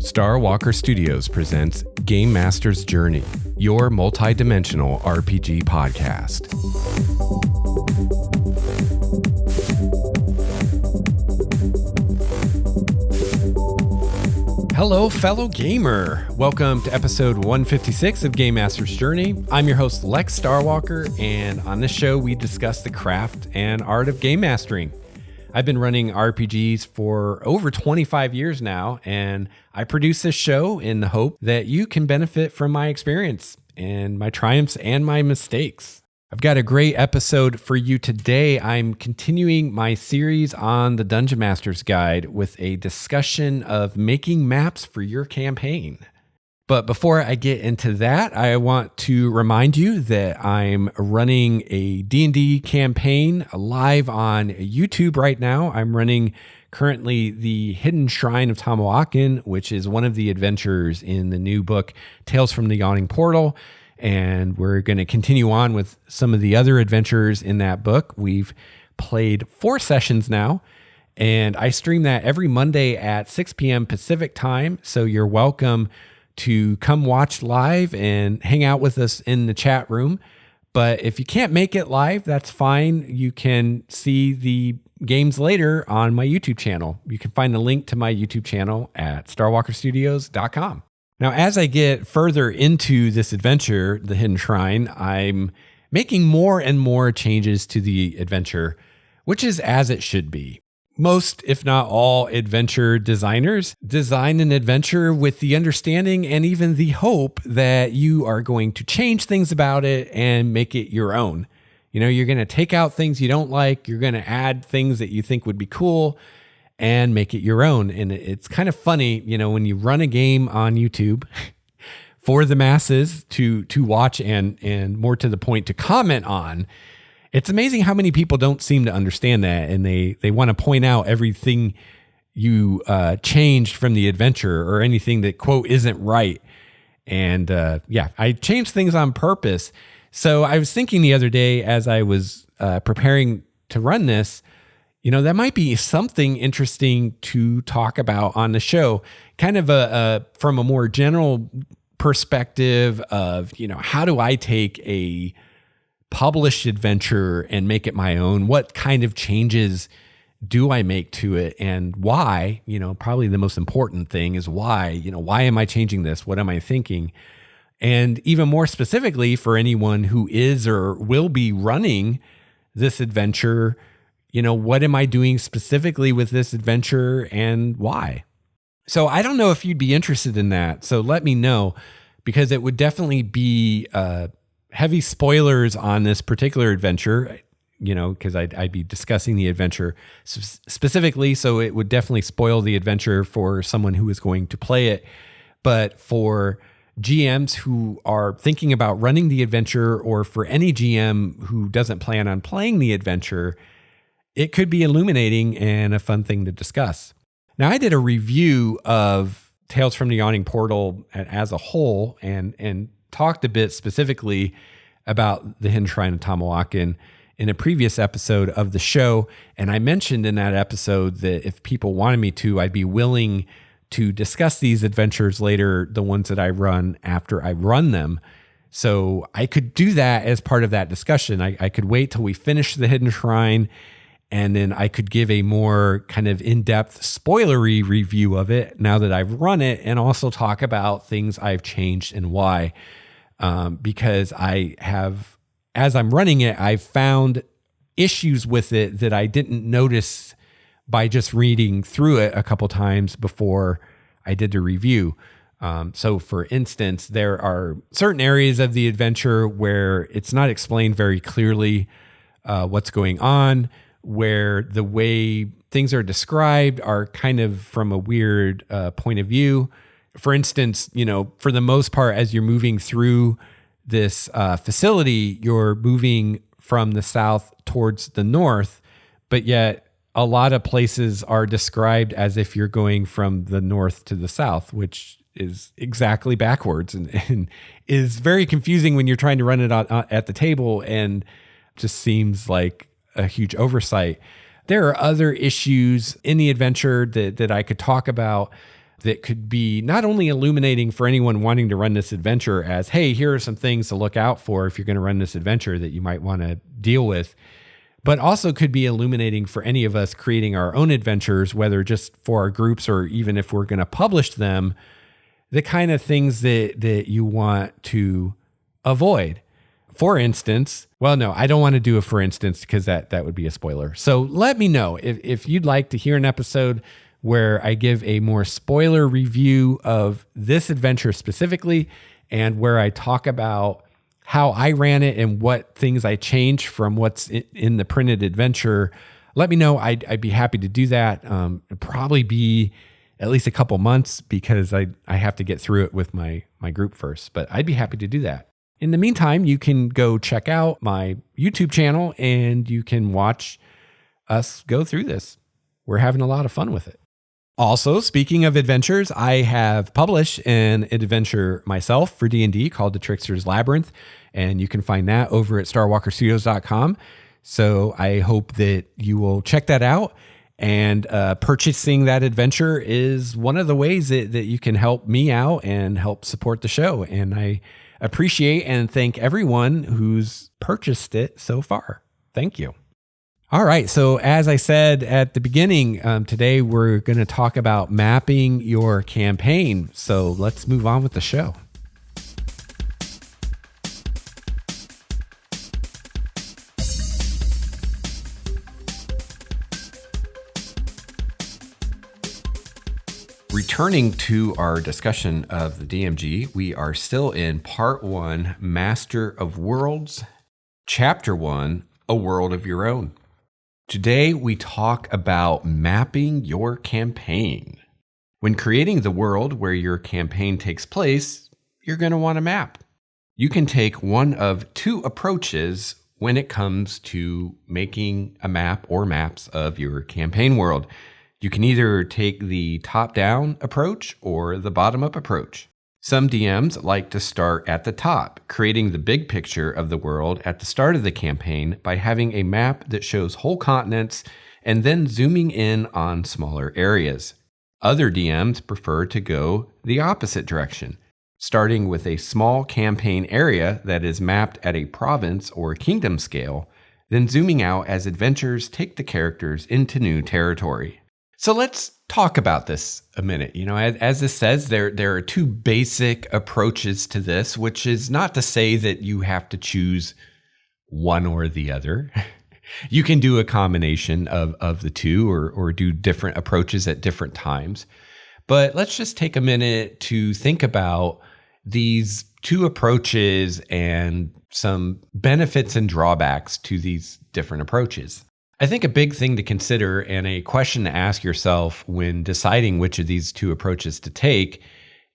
Star Walker Studios presents Game Master's Journey, your multi-dimensional RPG podcast. Hello, fellow gamer. Welcome to episode 156 of Game Master's Journey. I'm your host, Lex Starwalker, and on this show, we discuss the craft and art of game mastering. I've been running RPGs for over 25 years now, and I produce this show in the hope that you can benefit from my experience and my triumphs and my mistakes. I've got a great episode for you today. I'm continuing my series on the Dungeon Master's Guide with a discussion of making maps for your campaign. But before I get into that, I want to remind you that I'm running a D&D campaign live on YouTube right now. I'm running currently the Hidden Shrine of Tamawakan, which is one of the adventures in the new book, Tales from the Yawning Portal. And we're going to continue on with some of the other adventures in that book. We've played 4 sessions now, and I stream that every Monday at 6 p.m. Pacific time. So you're welcome to come watch live and hang out with us in the chat room. But if you can't make it live, that's fine. You can see the games later on my YouTube channel. You can find the link to my YouTube channel at starwalkerstudios.com. Now, as I get further into this adventure, the Hidden Shrine, I'm making more and more changes to the adventure, which is as it should be. Most, if not all, adventure designers design an adventure with the understanding and even the hope that you are going to change things about it and make it your own. You know, you're going to take out things you don't like, you're going to add things that you think would be cool and make it your own. And it's kind of funny, you know, when you run a game on YouTube for the masses to watch and more to the point to comment on. It's amazing how many people don't seem to understand that, and they want to point out everything you changed from the adventure or anything that, quote, isn't right. And I changed things on purpose. So I was thinking the other day as I was preparing to run this, you know, that might be something interesting to talk about on the show, kind of from a more general perspective of, you know, how do I take a published adventure and make it my own? What kind of changes do I make to it, and why? You know, probably the most important thing is why. You know, why am I changing this? What am I thinking? And even more specifically for anyone who is or will be running this adventure, you know, what am I doing specifically with this adventure and why? So I don't know if you'd be interested in that. So let me know, because it would definitely be heavy spoilers on this particular adventure, you know, because I'd be discussing the adventure specifically. So it would definitely spoil the adventure for someone who is going to play it. But for GMs who are thinking about running the adventure, or for any GM who doesn't plan on playing the adventure, it could be illuminating and a fun thing to discuss. Now, I did a review of Tales from the Yawning Portal as a whole and talked a bit specifically about the Hidden Shrine of Tamawakan in a previous episode of the show. And I mentioned in that episode that if people wanted me to, I'd be willing to discuss these adventures later, the ones that I run after I run them. So I could do that as part of that discussion. I could wait till we finish the Hidden Shrine, and then I could give a more kind of in-depth spoilery review of it now that I've run it, and also talk about things I've changed and why. Because I have, as I'm running it, I've found issues with it that I didn't notice by just reading through it a couple times before I did the review. So for instance, there are certain areas of the adventure where it's not explained very clearly what's going on, where the way things are described are kind of from a weird point of view. For instance, you know, for the most part, as you're moving through this facility, you're moving from the south towards the north, but yet a lot of places are described as if you're going from the north to the south, which is exactly backwards and is very confusing when you're trying to run it at the table, and just seems like a huge oversight. There are other issues in the adventure that I could talk about. that could be not only illuminating for anyone wanting to run this adventure as, hey, here are some things to look out for if you're going to run this adventure that you might want to deal with, but also could be illuminating for any of us creating our own adventures, whether just for our groups or even if we're going to publish them, the kind of things that you want to avoid. For instance, well, no, I don't want to do a for instance because that would be a spoiler. So let me know if you'd like to hear an episode where I give a more spoiler review of this adventure specifically and where I talk about how I ran it and what things I changed from what's in the printed adventure. Let me know. I'd be happy to do that. It'd probably be at least a couple months because I have to get through it with my group first, but I'd be happy to do that. In the meantime, you can go check out my YouTube channel and you can watch us go through this. We're having a lot of fun with it. Also, speaking of adventures, I have published an adventure myself for D&D called The Trickster's Labyrinth, and you can find that over at starwalkerstudios.com. So I hope that you will check that out. And purchasing that adventure is one of the ways that you can help me out and help support the show. And I appreciate and thank everyone who's purchased it so far. Thank you. All right. So as I said at the beginning, today we're going to talk about mapping your campaign. So let's move on with the show. Returning to our discussion of the DMG, we are still in Part 1, Master of Worlds, Chapter 1, A World of Your Own. Today, we talk about mapping your campaign. When creating the world where your campaign takes place, you're going to want a map. You can take one of two approaches when it comes to making a map or maps of your campaign world. You can either take the top-down approach or the bottom-up approach. Some DMs like to start at the top, creating the big picture of the world at the start of the campaign by having a map that shows whole continents and then zooming in on smaller areas. Other DMs prefer to go the opposite direction, starting with a small campaign area that is mapped at a province or kingdom scale, then zooming out as adventurers take the characters into new territory. So let's talk about this a minute. You know, as this says, there are two basic approaches to this, which is not to say that you have to choose one or the other. You can do a combination of the two or do different approaches at different times. But let's just take a minute to think about these two approaches and some benefits and drawbacks to these different approaches. I think a big thing to consider and a question to ask yourself when deciding which of these two approaches to take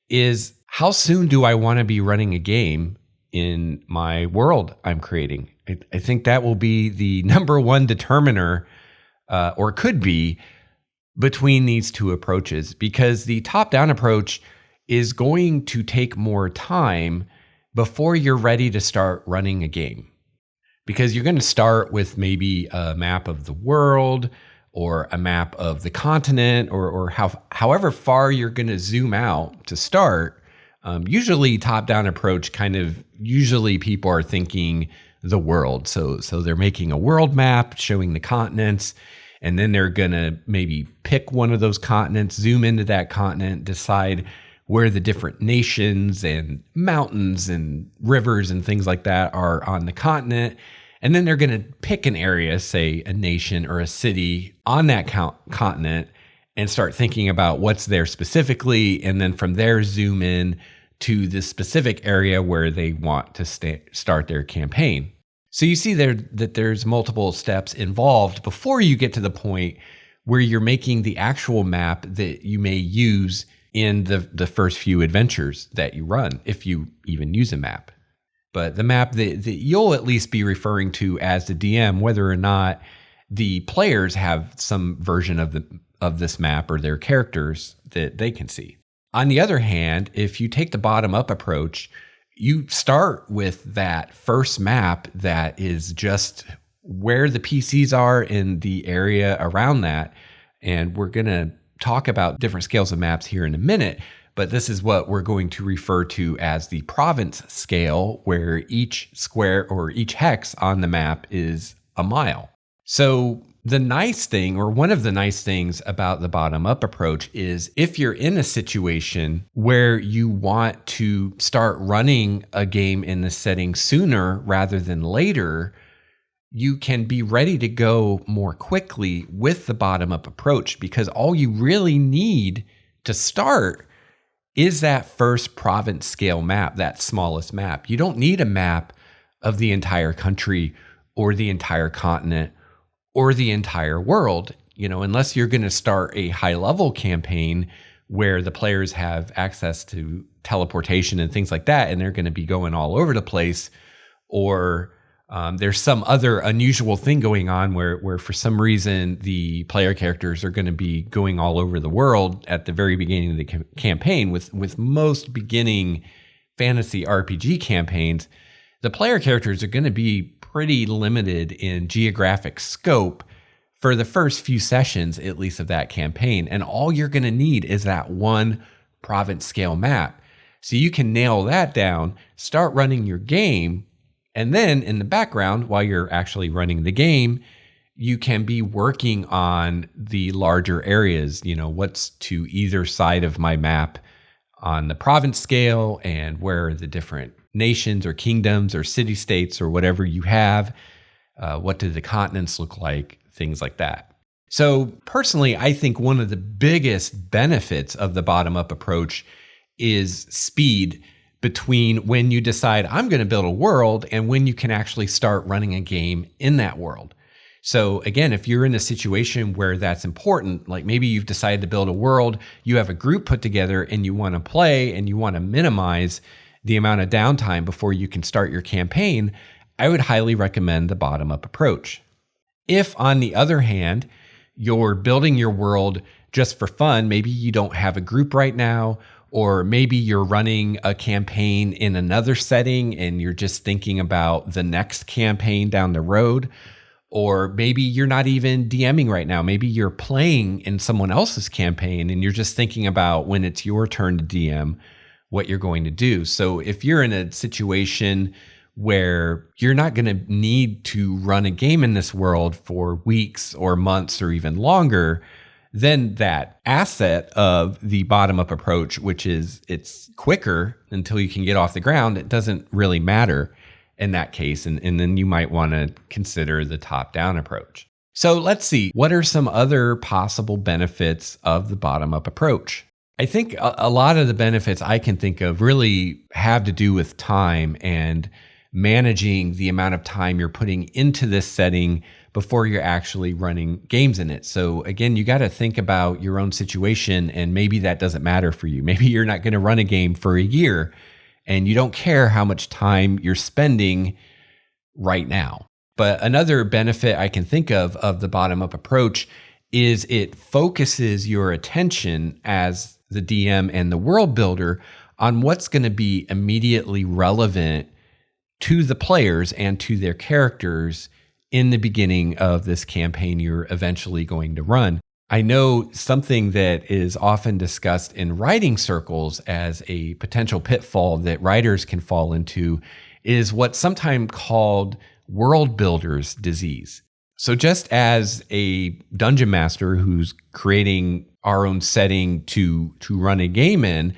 is, how soon do I want to be running a game in my world I'm creating? I think that will be the number one determiner, or could be, between these two approaches, because the top-down approach is going to take more time before you're ready to start running a game. Because you're going to start with maybe a map of the world or a map of the continent or however far you're going to zoom out to start. Usually top-down approach usually people are thinking the world. So they're making a world map showing the continents, and then they're going to maybe pick one of those continents, zoom into that continent, decide where the different nations and mountains and rivers and things like that are on the continent. And then they're going to pick an area, say a nation or a city on that continent, and start thinking about what's there specifically. And then from there, zoom in to the specific area where they want to start their campaign. So you see there that there's multiple steps involved before you get to the point where you're making the actual map that you may use in the first few adventures that you run, if you even use a map. But the map that you'll at least be referring to as the DM, whether or not the players have some version of this map or their characters that they can see. On the other hand, if you take the bottom-up approach, you start with that first map that is just where the PCs are in the area around that, and we're going to talk about different scales of maps here in a minute, but this is what we're going to refer to as the province scale, where each square or each hex on the map is a mile. So the nice thing, or one of the nice things about the bottom-up approach, is if you're in a situation where you want to start running a game in the setting sooner rather than later, you can be ready to go more quickly with the bottom-up approach, because all you really need to start is that first province scale map, that smallest map. You don't need a map of the entire country or the entire continent or the entire world, unless you're going to start a high-level campaign where the players have access to teleportation and things like that, and they're going to be going all over the place, or there's some other unusual thing going on where for some reason the player characters are going to be going all over the world at the very beginning of the campaign. With most beginning fantasy RPG campaigns, the player characters are going to be pretty limited in geographic scope for the first few sessions, at least, of that campaign. And all you're going to need is that one province scale map. So you can nail that down, start running your game, and then in the background, while you're actually running the game, you can be working on the larger areas, what's to either side of my map on the province scale, and where are the different nations or kingdoms or city-states or whatever you have. What do the continents look like? Things like that. So personally, I think one of the biggest benefits of the bottom-up approach is speed between when you decide I'm going to build a world and when you can actually start running a game in that world. So again, if you're in a situation where that's important, like maybe you've decided to build a world, you have a group put together and you want to play and you want to minimize the amount of downtime before you can start your campaign, I would highly recommend the bottom-up approach. If, on the other hand, you're building your world just for fun, maybe you don't have a group right now, or maybe you're running a campaign in another setting and you're just thinking about the next campaign down the road, or maybe you're not even DMing right now. Maybe you're playing in someone else's campaign and you're just thinking about when it's your turn to DM what you're going to do. So if you're in a situation where you're not going to need to run a game in this world for weeks or months or even longer, then that asset of the bottom-up approach, which is it's quicker until you can get off the ground, it doesn't really matter in that case. And then you might want to consider the top-down approach. So let's see, what are some other possible benefits of the bottom-up approach? I think a lot of the benefits I can think of really have to do with time and managing the amount of time you're putting into this setting before you're actually running games in it. So again, you got to think about your own situation, and maybe that doesn't matter for you. Maybe you're not going to run a game for a year and you don't care how much time you're spending right now. But another benefit I can think of the bottom-up approach is it focuses your attention as the DM and the world builder on what's going to be immediately relevant to the players and to their characters in the beginning of this campaign you're eventually going to run. I know something that is often discussed in writing circles as a potential pitfall that writers can fall into is what's sometimes called world builder's disease. So just as a dungeon master who's creating our own setting to run a game in,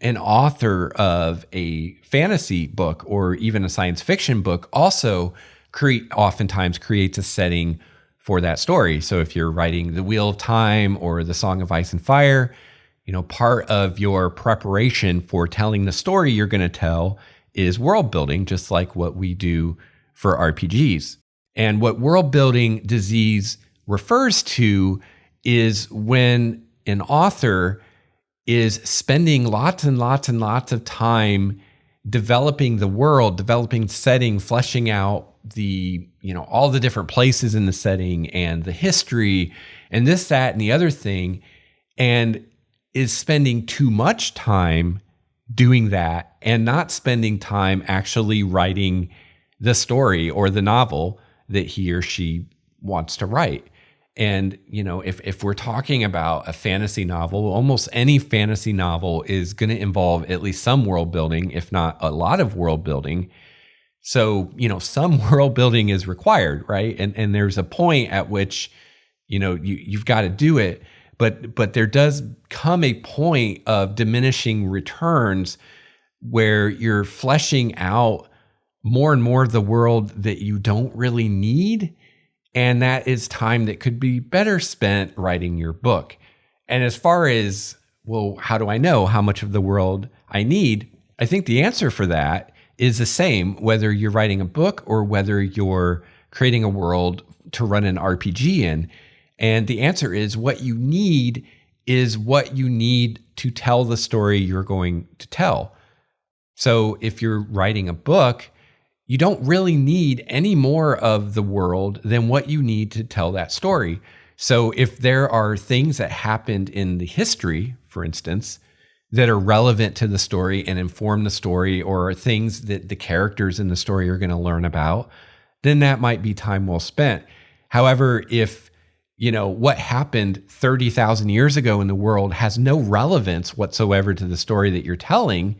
an author of a fantasy book or even a science fiction book also oftentimes creates a setting for that story. So if you're writing The Wheel of Time or The Song of Ice and Fire, part of your preparation for telling the story you're going to tell is world building, just like what we do for RPGs. And what world building disease refers to is when an author is spending lots and lots and lots of time developing the world, developing setting, fleshing out the, all the different places in the setting and the history and this, that, and the other thing, and is spending too much time doing that and not spending time actually writing the story or the novel that he or she wants to write. And, if we're talking about a fantasy novel, almost any fantasy novel is going to involve at least some world building, if not a lot of world building. So, some world building is required, right? And there's a point at which, you've got to do it. But there does come a point of diminishing returns where you're fleshing out more and more of the world that you don't really need. And that is time that could be better spent writing your book. And as far as, well, how do I know how much of the world I need? I think the answer for that is the same, whether you're writing a book or whether you're creating a world to run an RPG in. And the answer is what you need is what you need to tell the story you're going to tell. So if you're writing a book, you don't really need any more of the world than what you need to tell that story. So if there are things that happened in the history, for instance, that are relevant to the story and inform the story, or things that the characters in the story are going to learn about, then that might be time well spent. However, if what happened 30,000 years ago in the world has no relevance whatsoever to the story that you're telling,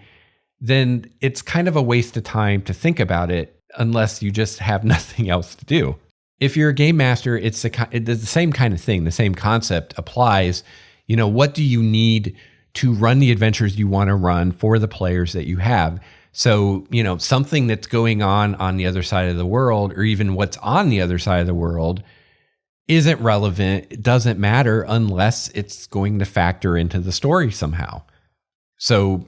then it's kind of a waste of time to think about it unless you just have nothing else to do. If you're a game master, it's the same kind of thing. The same concept applies. What do you need to run the adventures you want to run for the players that you have? So, something that's going on the other side of the world, or even what's on the other side of the world, isn't relevant. It doesn't matter unless it's going to factor into the story somehow. So,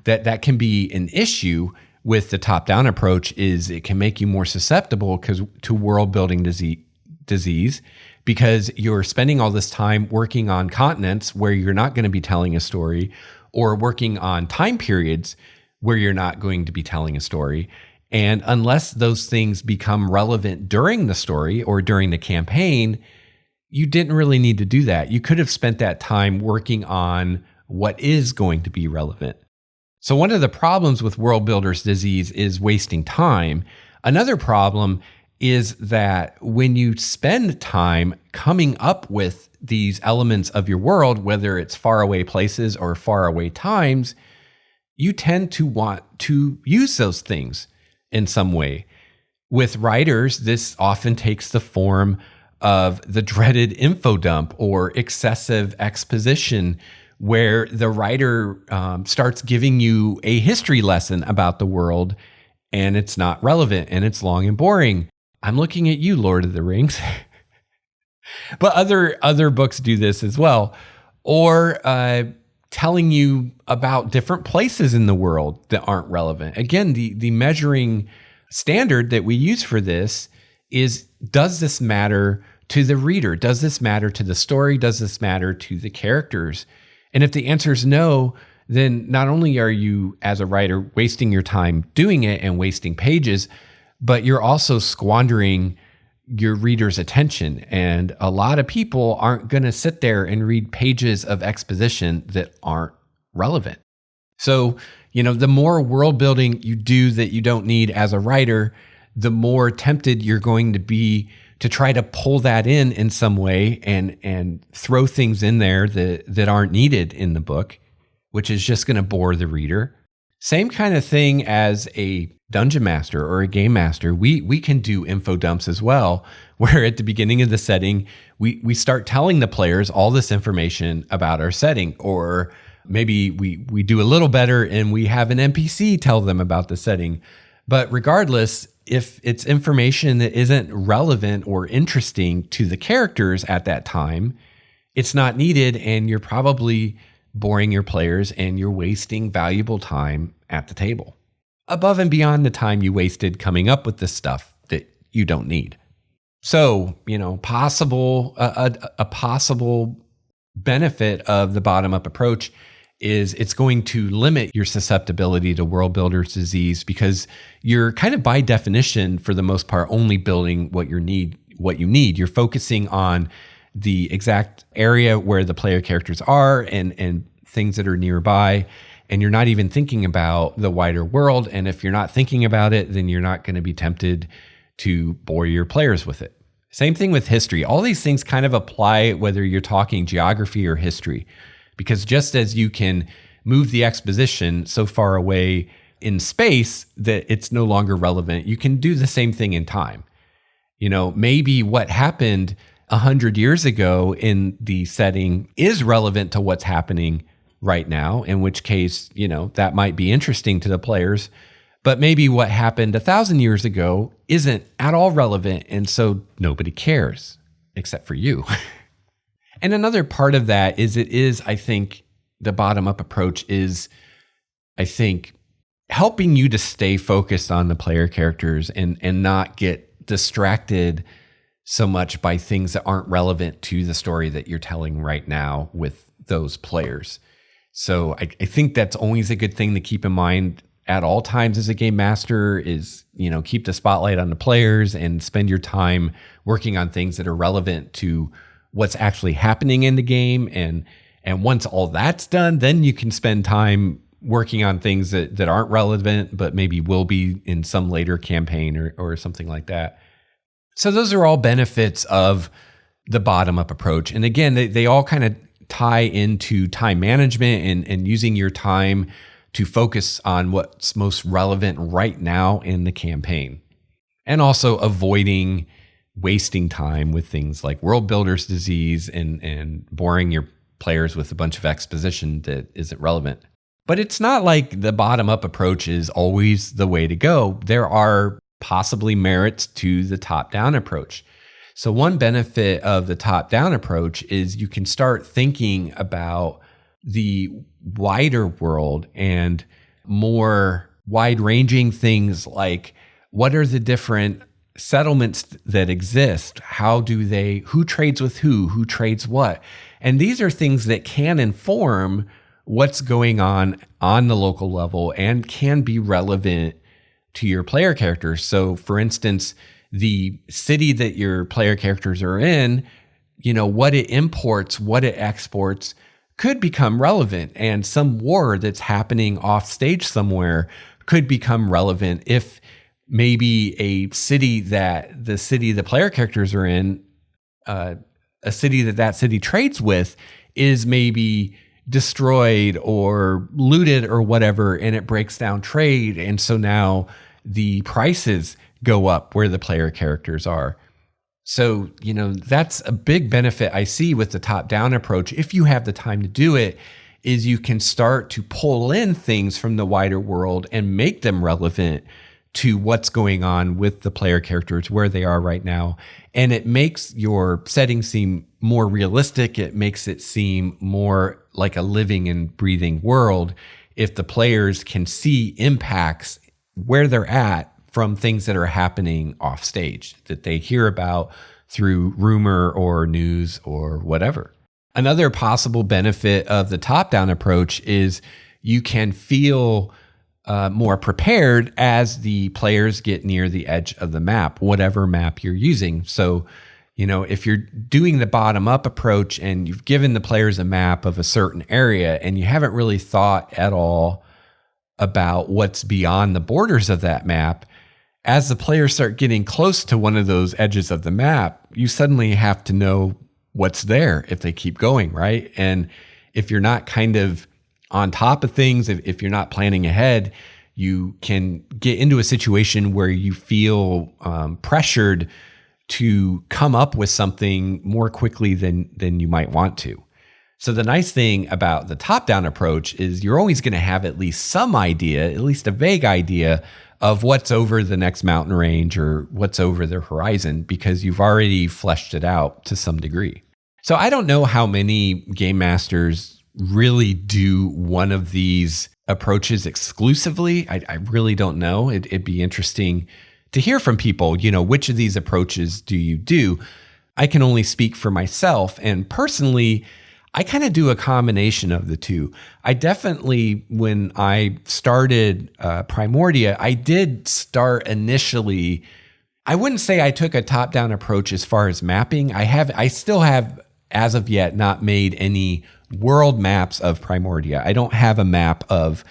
that can be an issue with the top-down approach, is it can make you more susceptible to world-building disease because you're spending all this time working on continents where you're not going to be telling a story, or working on time periods where you're not going to be telling a story. And unless those things become relevant during the story or during the campaign, you didn't really need to do that. You could have spent that time working on what is going to be relevant. So one of the problems with world builders disease is wasting time. Another problem is that when you spend time coming up with these elements of your world, whether it's faraway places or faraway times, you tend to want to use those things in some way. With writers, this often takes the form of the dreaded info dump or excessive exposition, where the writer starts giving you a history lesson about the world and it's not relevant and it's long and boring. I'm looking at you, Lord of the Rings. But other books do this as well. Or telling you about different places in the world that aren't relevant. Again, the measuring standard that we use for this is, does this matter to the reader? Does this matter to the story? Does this matter to the characters? And if the answer is no, then not only are you, as a writer, wasting your time doing it and wasting pages, but you're also squandering your reader's attention. And a lot of people aren't going to sit there and read pages of exposition that aren't relevant. So, the more world building you do that you don't need as a writer, the more tempted you're going to be to try to pull that in some way and throw things in there that aren't needed in the book, which is just going to bore the reader. Same kind of thing as a dungeon master or a game master. We can do info dumps as well, where at the beginning of the setting, we start telling the players all this information about our setting, or maybe we do a little better and we have an NPC tell them about the setting. But regardless, if it's information that isn't relevant or interesting to the characters at that time, it's not needed, and you're probably boring your players and you're wasting valuable time at the table, above and beyond the time you wasted coming up with the stuff that you don't need. So, a possible benefit of the bottom-up approach is it's going to limit your susceptibility to world builder's disease, because you're kind of by definition, for the most part, only building what you need. You're focusing on the exact area where the player characters are and things that are nearby, and you're not even thinking about the wider world. And if you're not thinking about it, then you're not going to be tempted to bore your players with it. Same thing with history. All these things kind of apply whether you're talking geography or history, because just as you can move the exposition so far away in space that it's no longer relevant, you can do the same thing in time. Maybe what happened 100 years ago in the setting is relevant to what's happening right now, in which case, that might be interesting to the players. But maybe what happened 1,000 years ago isn't at all relevant, and so nobody cares, except for you. And another part of that is I think, the bottom-up approach is, I think, helping you to stay focused on the player characters and not get distracted so much by things that aren't relevant to the story that you're telling right now with those players. So I think that's always a good thing to keep in mind at all times as a game master is, keep the spotlight on the players and spend your time working on things that are relevant to what's actually happening in the game. And once all that's done, then you can spend time working on things that aren't relevant, but maybe will be in some later campaign or something like that. So those are all benefits of the bottom-up approach. And again, they all kind of tie into time management and using your time to focus on what's most relevant right now in the campaign. And also avoiding wasting time with things like world builder's disease and boring your players with a bunch of exposition that isn't relevant. But it's not like the bottom-up approach is always the way to go. There are possibly merits to the top-down approach. So one benefit of the top-down approach is you can start thinking about the wider world and more wide-ranging things like, what are the different settlements that exist? Who trades with who trades what? And these are things that can inform what's going on the local level and can be relevant to your player characters. So for instance, the city that your player characters are in, what it imports, what it exports could become relevant, and some war that's happening off stage somewhere could become relevant if maybe the city the player characters are in, a city that city trades with is maybe destroyed or looted or whatever, and it breaks down trade. And so now the prices go up where the player characters are. So, that's a big benefit I see with the top-down approach. If you have the time to do it, is you can start to pull in things from the wider world and make them relevant to what's going on with the player characters, where they are right now. And it makes your setting seem more realistic. It makes it seem more like a living and breathing world if the players can see impacts where they're at from things that are happening off stage that they hear about through rumor or news or whatever. Another possible benefit of the top-down approach is you can feel more prepared as the players get near the edge of the map, whatever map you're using. So, if you're doing the bottom-up approach and you've given the players a map of a certain area and you haven't really thought at all about what's beyond the borders of that map, as the players start getting close to one of those edges of the map, you suddenly have to know what's there if they keep going, right? And if you're not kind of on top of things, if you're not planning ahead, you can get into a situation where you feel pressured to come up with something more quickly than you might want to. So the nice thing about the top-down approach is you're always going to have at least some idea, at least a vague idea of what's over the next mountain range or what's over the horizon, because you've already fleshed it out to some degree. So I don't know how many game masters really do one of these approaches exclusively. I really don't know. It'd be interesting to hear from people, which of these approaches do you do? I can only speak for myself, and personally, I kind of do a combination of the two. I definitely, when I started Primordia, I did start initially, I wouldn't say I took a top-down approach as far as mapping. I still have, as of yet, not made any world maps of Primordia. I don't have a map of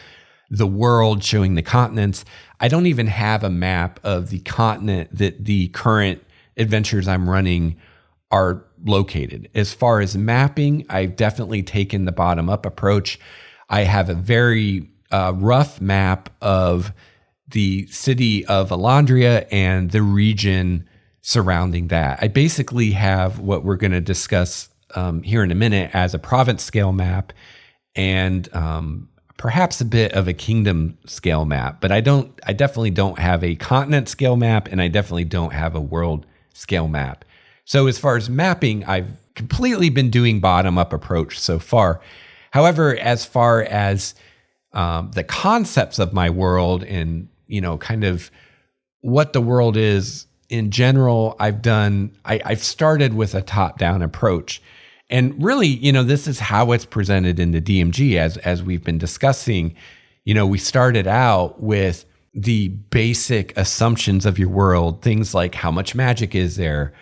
the world showing the continents. I don't even have a map of the continent that the current adventures I'm running are located. As far as mapping, I've definitely taken the bottom-up approach. I have a very rough map of the city of Alondria and the region surrounding that. I basically have what we're going to discuss here in a minute as a province scale map and perhaps a bit of a kingdom scale map, but I definitely don't have a continent scale map, and I definitely don't have a world scale map. So as far as mapping, I've completely been doing bottom-up approach so far. However, as far as the concepts of my world and, kind of what the world is in general, I've started with a top-down approach. And really, this is how it's presented in the DMG as we've been discussing. We started out with the basic assumptions of your world, things like how much magic is there,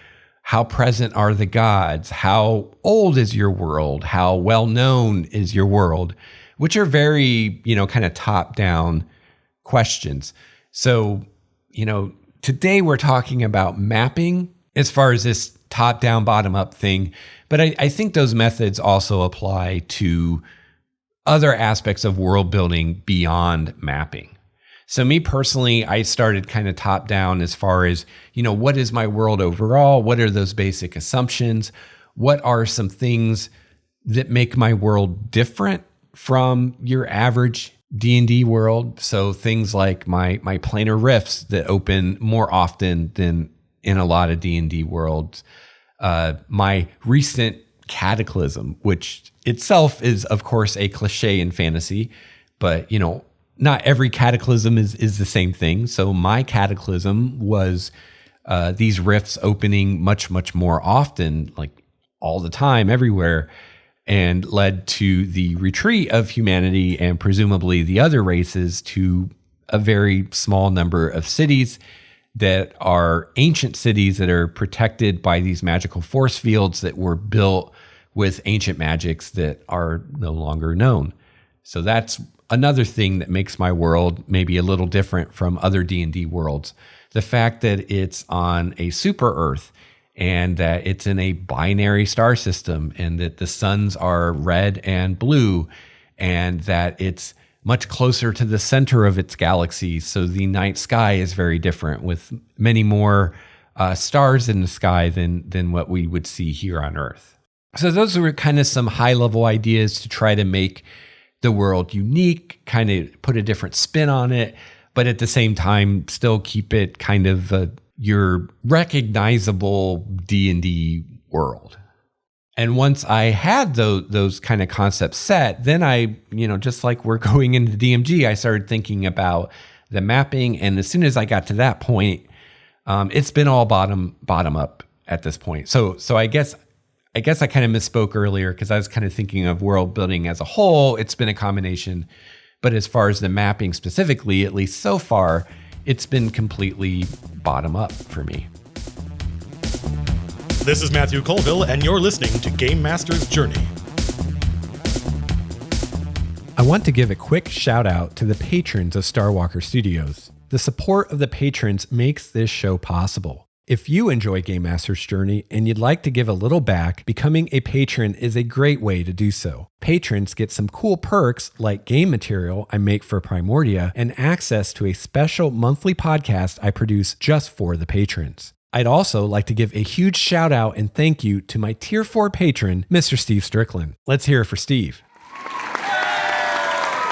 how present are the gods, how old is your world, how well known is your world, which are very, kind of top-down questions. So, today we're talking about mapping as far as this top-down, bottom-up thing. But I think those methods also apply to other aspects of world building beyond mapping. So me personally, I started kind of top-down as far as, what is my world overall? What are those basic assumptions? What are some things that make my world different from your average D&D world? So things like my planar rifts that open more often than in a lot of D&D worlds. My recent cataclysm, which itself is, of course, a cliche in fantasy, but, not every cataclysm is the same thing. So my cataclysm was these rifts opening much, much more often, like all the time, everywhere, and led to the retreat of humanity and presumably the other races to a very small number of cities that are ancient cities that are protected by these magical force fields that were built with ancient magics that are no longer known. So that's another thing that makes my world maybe a little different from other D&D worlds. The fact that it's on a super Earth and that it's in a binary star system and that the suns are red and blue and that it's much closer to the center of its galaxy. So the night sky is very different with many more stars in the sky than what we would see here on Earth. So those were kind of some high level ideas to try to make the world unique, kind of put a different spin on it, but at the same time, still keep it kind of your recognizable D&D world. And once I had those kind of concepts set, then I, just like we're going into DMG, I started thinking about the mapping. And as soon as I got to that point, it's been all bottom up at this point. So I guess I kind of misspoke earlier because I was kind of thinking of world building as a whole. It's been a combination. But as far as the mapping specifically, at least so far, it's been completely bottom up for me. This is Matthew Colville, and you're listening to Game Master's Journey. I want to give a quick shout out to the patrons of Starwalker Studios. The support of the patrons makes this show possible. If you enjoy Game Master's Journey and you'd like to give a little back, becoming a patron is a great way to do so. Patrons get some cool perks like game material I make for Primordia and access to a special monthly podcast I produce just for the patrons. I'd also like to give a huge shout out and thank you to my Tier 4 patron, Mr. Steve Strickland. Let's hear it for Steve.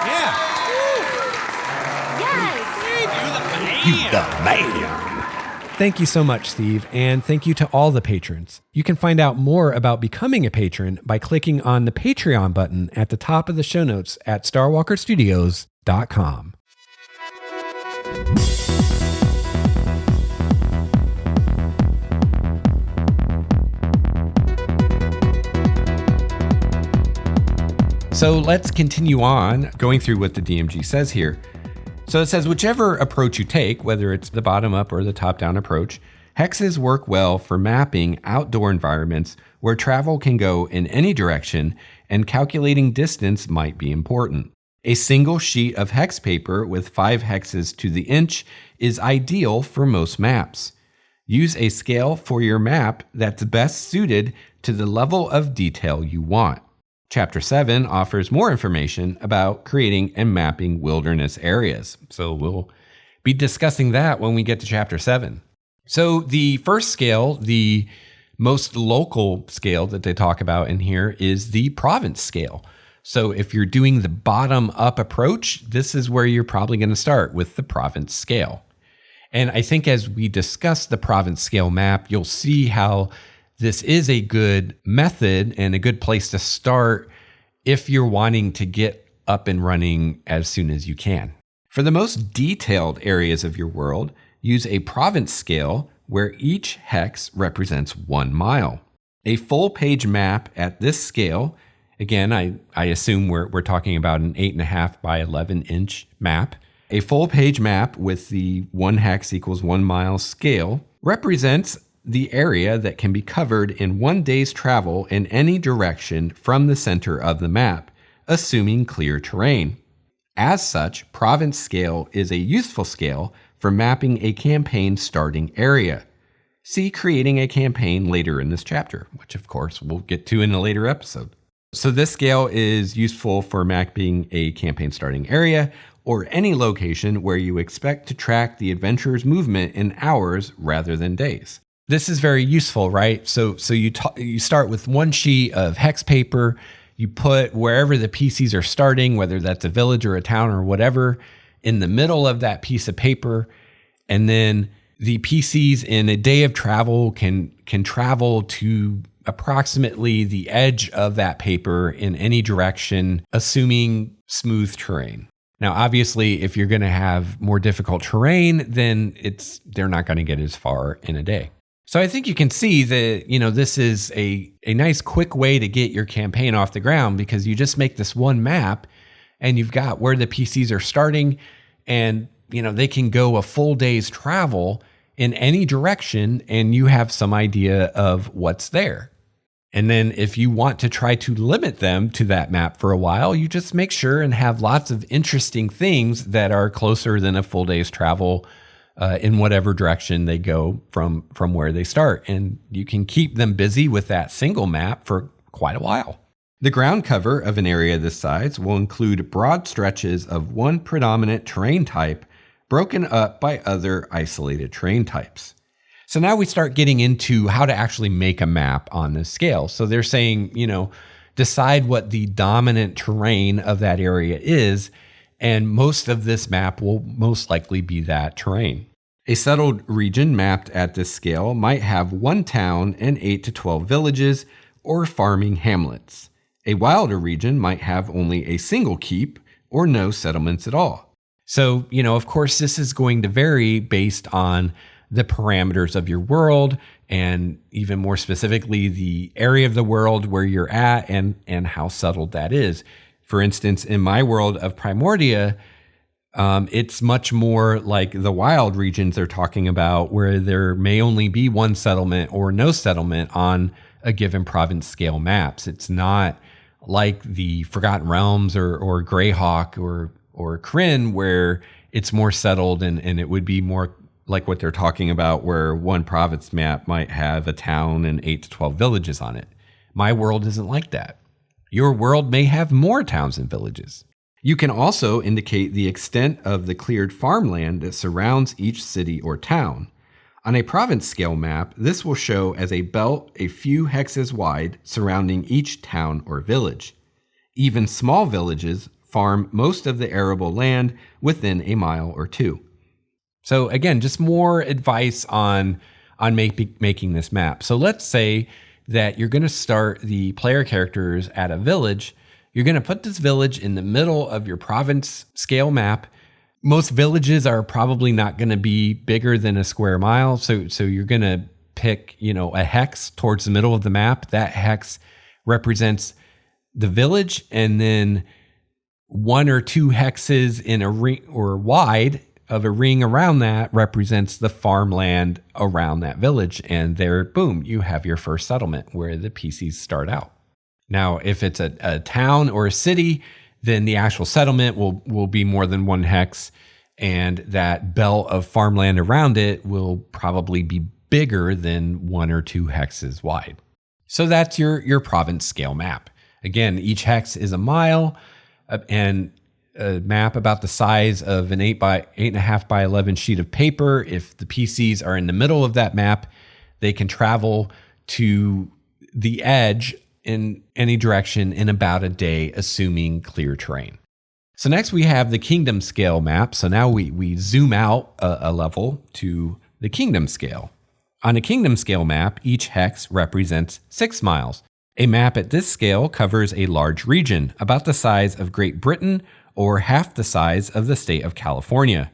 Yeah. Yes. You the man. Thank you so much, Steve, and thank you to all the patrons. You can find out more about becoming a patron by clicking on the Patreon button at the top of the show notes at starwalkerstudios.com. So let's continue on going through what the DMG says here. So it says, whichever approach you take, whether it's the bottom up or the top down approach, hexes work well for mapping outdoor environments where travel can go in any direction and calculating distance might be important. A single sheet of hex paper with 5 hexes to the inch is ideal for most maps. Use a scale for your map that's best suited to the level of detail you want. Chapter 7 offers more information about creating and mapping wilderness areas. So we'll be discussing that when we get to Chapter 7. So the first scale, the most local scale that they talk about in here, is the province scale. So if you're doing the bottom-up approach, this is where you're probably going to start, with the province scale. And I think as we discuss the province scale map, you'll see how this is a good method and a good place to start if you're wanting to get up and running as soon as you can. For the most detailed areas of your world, use a province scale where each hex represents 1 mile. A full page map at this scale, again, I assume we're talking about an 8.5 by 11 inch map. A full page map with the 1 hex equals 1 mile scale represents the area that can be covered in 1 day's travel in any direction from the center of the map, assuming clear terrain. As such, province scale is a useful scale for mapping a campaign starting area. See creating a campaign later in this chapter, which of course we'll get to in a later episode. So this scale is useful for mapping a campaign starting area or any location where you expect to track the adventurer's movement in hours rather than days. This is very useful, right? So you start with 1 sheet of hex paper. You put wherever the PCs are starting, whether that's a village or a town or whatever, in the middle of that piece of paper. And then the PCs in a day of travel can travel to approximately the edge of that paper in any direction, assuming smooth terrain. Now, obviously, if you're going to have more difficult terrain, then they're not going to get as far in a day. So I think you can see that, this is a nice quick way to get your campaign off the ground, because you just make this one map and you've got where the PCs are starting, and, they can go a full day's travel in any direction, and you have some idea of what's there. And then if you want to try to limit them to that map for a while, you just make sure and have lots of interesting things that are closer than a full day's travel in whatever direction they go from where they start. And you can keep them busy with that single map for quite a while. The ground cover of an area this size will include broad stretches of one predominant terrain type broken up by other isolated terrain types. So now we start getting into how to actually make a map on this scale. So they're saying, decide what the dominant terrain of that area is, and most of this map will most likely be that terrain. A settled region mapped at this scale might have 1 town and 8 to 12 villages or farming hamlets. A wilder region might have only a single keep or no settlements at all. So, of course, this is going to vary based on the parameters of your world, and even more specifically, the area of the world where you're at and how settled that is. For instance, in my world of Primordia, it's much more like the wild regions they're talking about, where there may only be 1 settlement or no settlement on a given province scale maps. It's not like the Forgotten Realms or Greyhawk or Kryn, where it's more settled and it would be more like what they're talking about, where 1 province map might have a town and 8 to 12 villages on it. My world isn't like that. Your world may have more towns and villages. You can also indicate the extent of the cleared farmland that surrounds each city or town. On a province scale map, this will show as a belt a few hexes wide surrounding each town or village. Even small villages farm most of the arable land within a mile or 2. So again, just more advice on making this map. So let's say that you're going to start the player characters at a village. You're going to put this village in the middle of your province scale map. Most villages are probably not going to be bigger than a square mile. So you're going to pick, a hex towards the middle of the map. That hex represents the village, and then 1 or 2 hexes in a ring or wide of a ring around that represents the farmland around that village. And there, boom, you have your first settlement where the PCs start out. Now, if it's a town or a city, then the actual settlement will be more than 1 hex, and that belt of farmland around it will probably be bigger than 1 or 2 hexes wide. So that's your province scale map. Again, each hex is a mile, and a map about the size of an 8.5 by 11 sheet of paper. If the PCs are in the middle of that map, they can travel to the edge in any direction in about a day, assuming clear terrain. So next we have the kingdom scale map. So now we zoom out a level to the kingdom scale. On a kingdom scale map, each hex represents 6 miles. A map at this scale covers a large region, about the size of Great Britain or half the size of the state of California.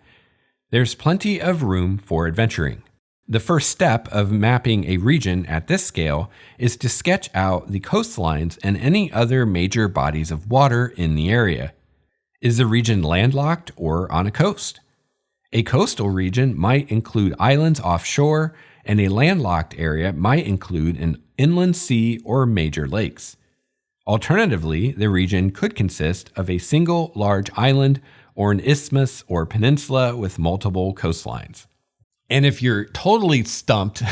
There's plenty of room for adventuring. The first step of mapping a region at this scale is to sketch out the coastlines and any other major bodies of water in the area. Is the region landlocked or on a coast? A coastal region might include islands offshore, and a landlocked area might include an inland sea or major lakes. Alternatively, the region could consist of a single large island or an isthmus or peninsula with multiple coastlines. And if you're totally stumped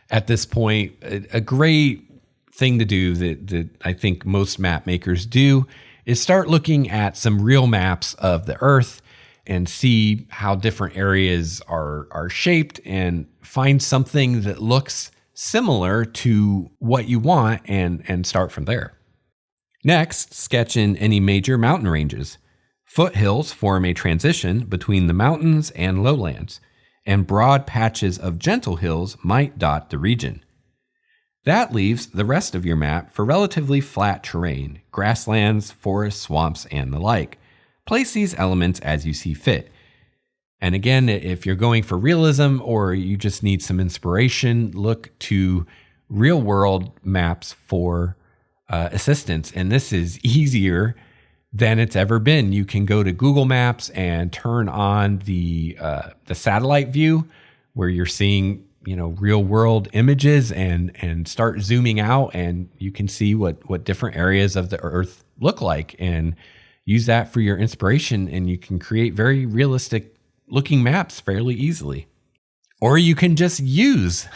at this point, a great thing to do that I think most map makers do is start looking at some real maps of the Earth and see how different areas are shaped and find something that looks similar to what you want and start from there. Next, sketch in any major mountain ranges. Foothills form a transition between the mountains and lowlands, and broad patches of gentle hills might dot the region. That leaves the rest of your map for relatively flat terrain, grasslands, forests, swamps, and the like. Place these elements as you see fit. And again, if you're going for realism or you just need some inspiration, look to real-world maps for assistance. And this is easier than it's ever been. You can go to Google Maps and turn on the satellite view where you're seeing real world images and start zooming out, and you can see what different areas of the Earth look like and use that for your inspiration, and you can create very realistic looking maps fairly easily. Or you can just use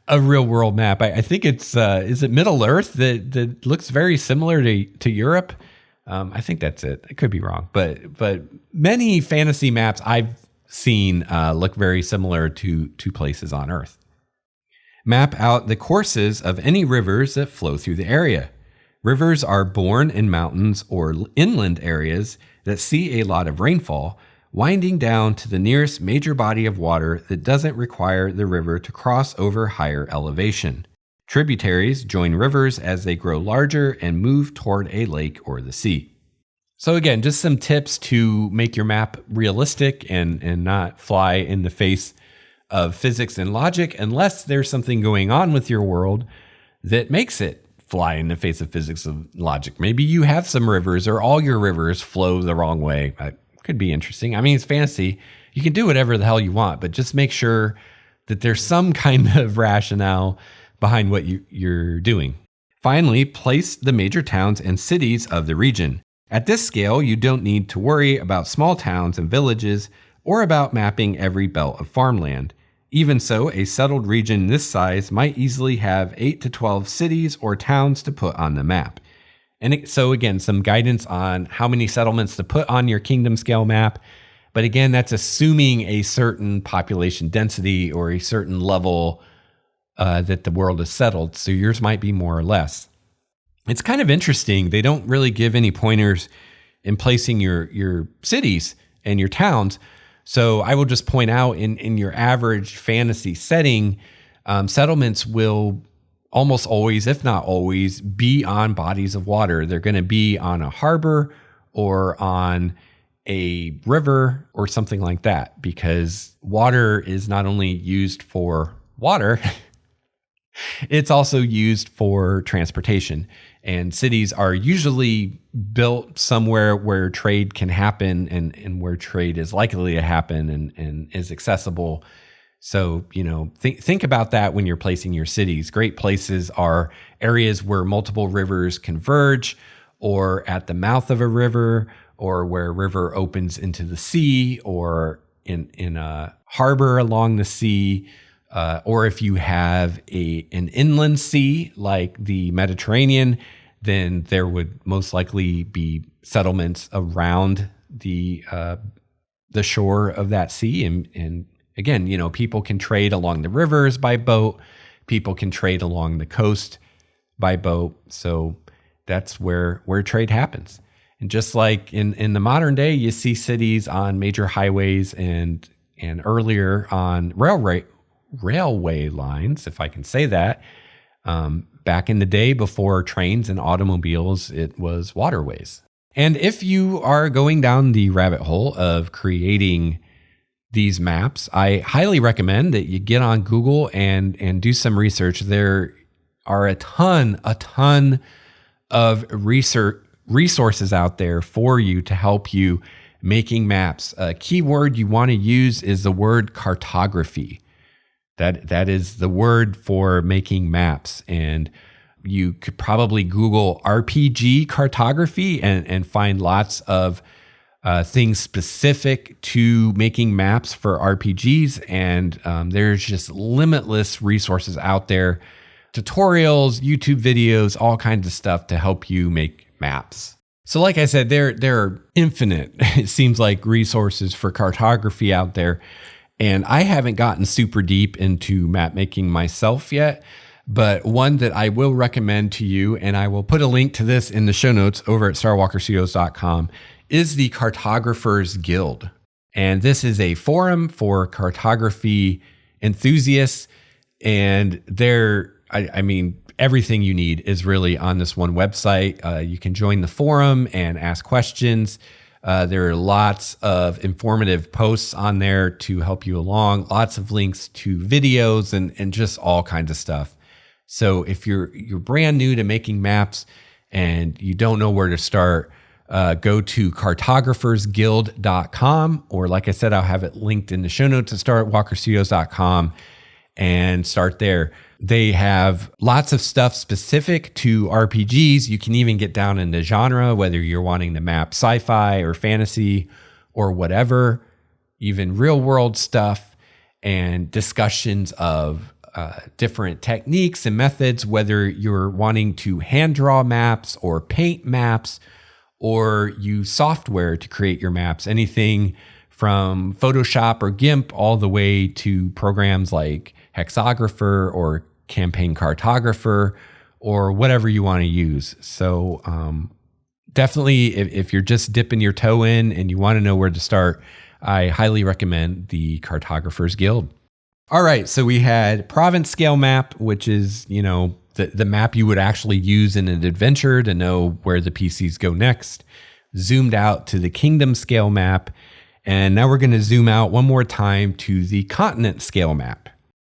a real world map. I think it's is it Middle Earth that looks very similar to Europe. I think that's it. I could be wrong, but many fantasy maps I've seen look very similar to places on Earth. Map out the courses of any rivers that flow through the area. Rivers are born in mountains or inland areas that see a lot of rainfall, winding down to the nearest major body of water that doesn't require the river to cross over higher elevation. Tributaries join rivers as they grow larger and move toward a lake or the sea. So again, just some tips to make your map realistic and not fly in the face of physics and logic, unless there's something going on with your world that makes it fly in the face of physics and logic. Maybe you have some rivers or all your rivers flow the wrong way. Could be interesting. I mean, it's fantasy. You can do whatever the hell you want, but just make sure that there's some kind of rationale behind what you're doing. Finally, place the major towns and cities of the region. At this scale, you don't need to worry about small towns and villages or about mapping every belt of farmland. Even so, a settled region this size might easily have 8 to 12 cities or towns to put on the map. And so again, some guidance on how many settlements to put on your kingdom scale map. But again, that's assuming a certain population density or a certain level that the world is settled. So yours might be more or less. It's kind of interesting. They don't really give any pointers in placing your cities and your towns. So I will just point out in your average fantasy setting, settlements will almost always, if not always, be on bodies of water. They're going to be on a harbor or on a river or something like that, because water is not only used for water, it's also used for transportation. And cities are usually built somewhere where trade can happen and where trade is likely to happen and is accessible. So, think about that when you're placing your cities. Great places are areas where multiple rivers converge, or at the mouth of a river, or where a river opens into the sea, or in a harbor along the sea. Or if you have an inland sea like the Mediterranean, then there would most likely be settlements around the shore of that sea. And again, people can trade along the rivers by boat. People can trade along the coast by boat. So that's where trade happens. And just like in the modern day, you see cities on major highways and earlier on railway lines, if I can say that. Back in the day, before trains and automobiles, it was waterways. And if you are going down the rabbit hole of creating these maps, I highly recommend that you get on Google and do some research. There are a ton of resources out there for you to help you making maps. A key word you want to use is the word cartography. That is the word for making maps. And you could probably Google RPG cartography and find lots of things specific to making maps for RPGs. And there's just limitless resources out there, tutorials, YouTube videos, all kinds of stuff to help you make maps. So like I said, there are infinite, it seems like, resources for cartography out there. And I haven't gotten super deep into map making myself yet, but one that I will recommend to you, and I will put a link to this in the show notes over at starwalkerstudios.com, is the Cartographers Guild. And this is a forum for cartography enthusiasts. And everything you need is really on this one website. You can join the forum and ask questions. There are lots of informative posts on there to help you along, lots of links to videos and just all kinds of stuff. So if you're brand new to making maps and you don't know where to start, go to cartographersguild.com, or like I said, I'll have it linked in the show notes at starwalkerstudios.com, and start there. They have lots of stuff specific to RPGs. You can even get down into genre, whether you're wanting to map sci-fi or fantasy or whatever, even real world stuff, and discussions of different techniques and methods, whether you're wanting to hand draw maps or paint maps or use software to create your maps, anything from Photoshop or GIMP all the way to programs like Hexographer or Campaign Cartographer or whatever you want to use. So definitely, if you're just dipping your toe in and you want to know where to start, I highly recommend the Cartographers Guild. All right, so we had province scale map, which is, the map you would actually use in an adventure to know where the PCs go next. Zoomed out to the kingdom scale map. And now we're going to zoom out one more time to the continent scale map.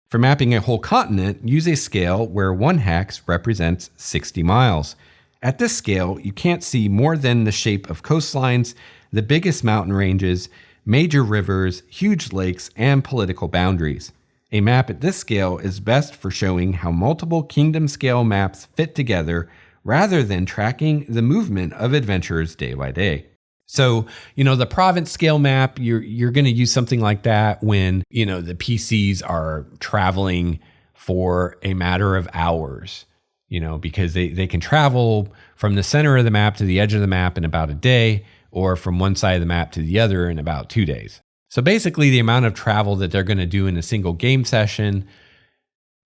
For mapping a whole continent, use a scale where 1 hex represents 60 miles. At this scale, you can't see more than the shape of coastlines, the biggest mountain ranges, major rivers, huge lakes, and political boundaries. A map at this scale is best for showing how multiple kingdom scale maps fit together rather than tracking the movement of adventurers day by day. So, the province scale map, you're going to use something like that when, the PCs are traveling for a matter of hours, because they can travel from the center of the map to the edge of the map in about a day, or from one side of the map to the other in about 2 days. So basically the amount of travel that they're going to do in a single game session,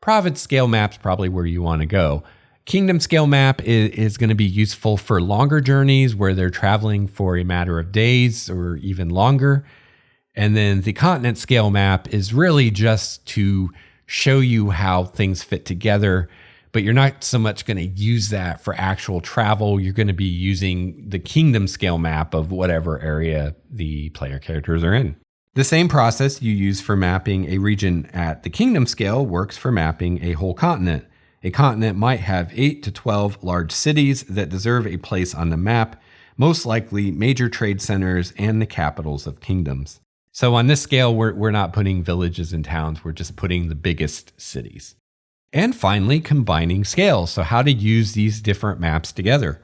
province scale map's probably where you want to go. Kingdom scale map is going to be useful for longer journeys where they're traveling for a matter of days or even longer. And then the continent scale map is really just to show you how things fit together, but you're not so much going to use that for actual travel. You're going to be using the kingdom scale map of whatever area the player characters are in. The same process you use for mapping a region at the kingdom scale works for mapping a whole continent. A continent might have 8 to 12 large cities that deserve a place on the map, most likely major trade centers and the capitals of kingdoms. So on this scale, we're not putting villages and towns, we're just putting the biggest cities. And finally, combining scales, so how to use these different maps together.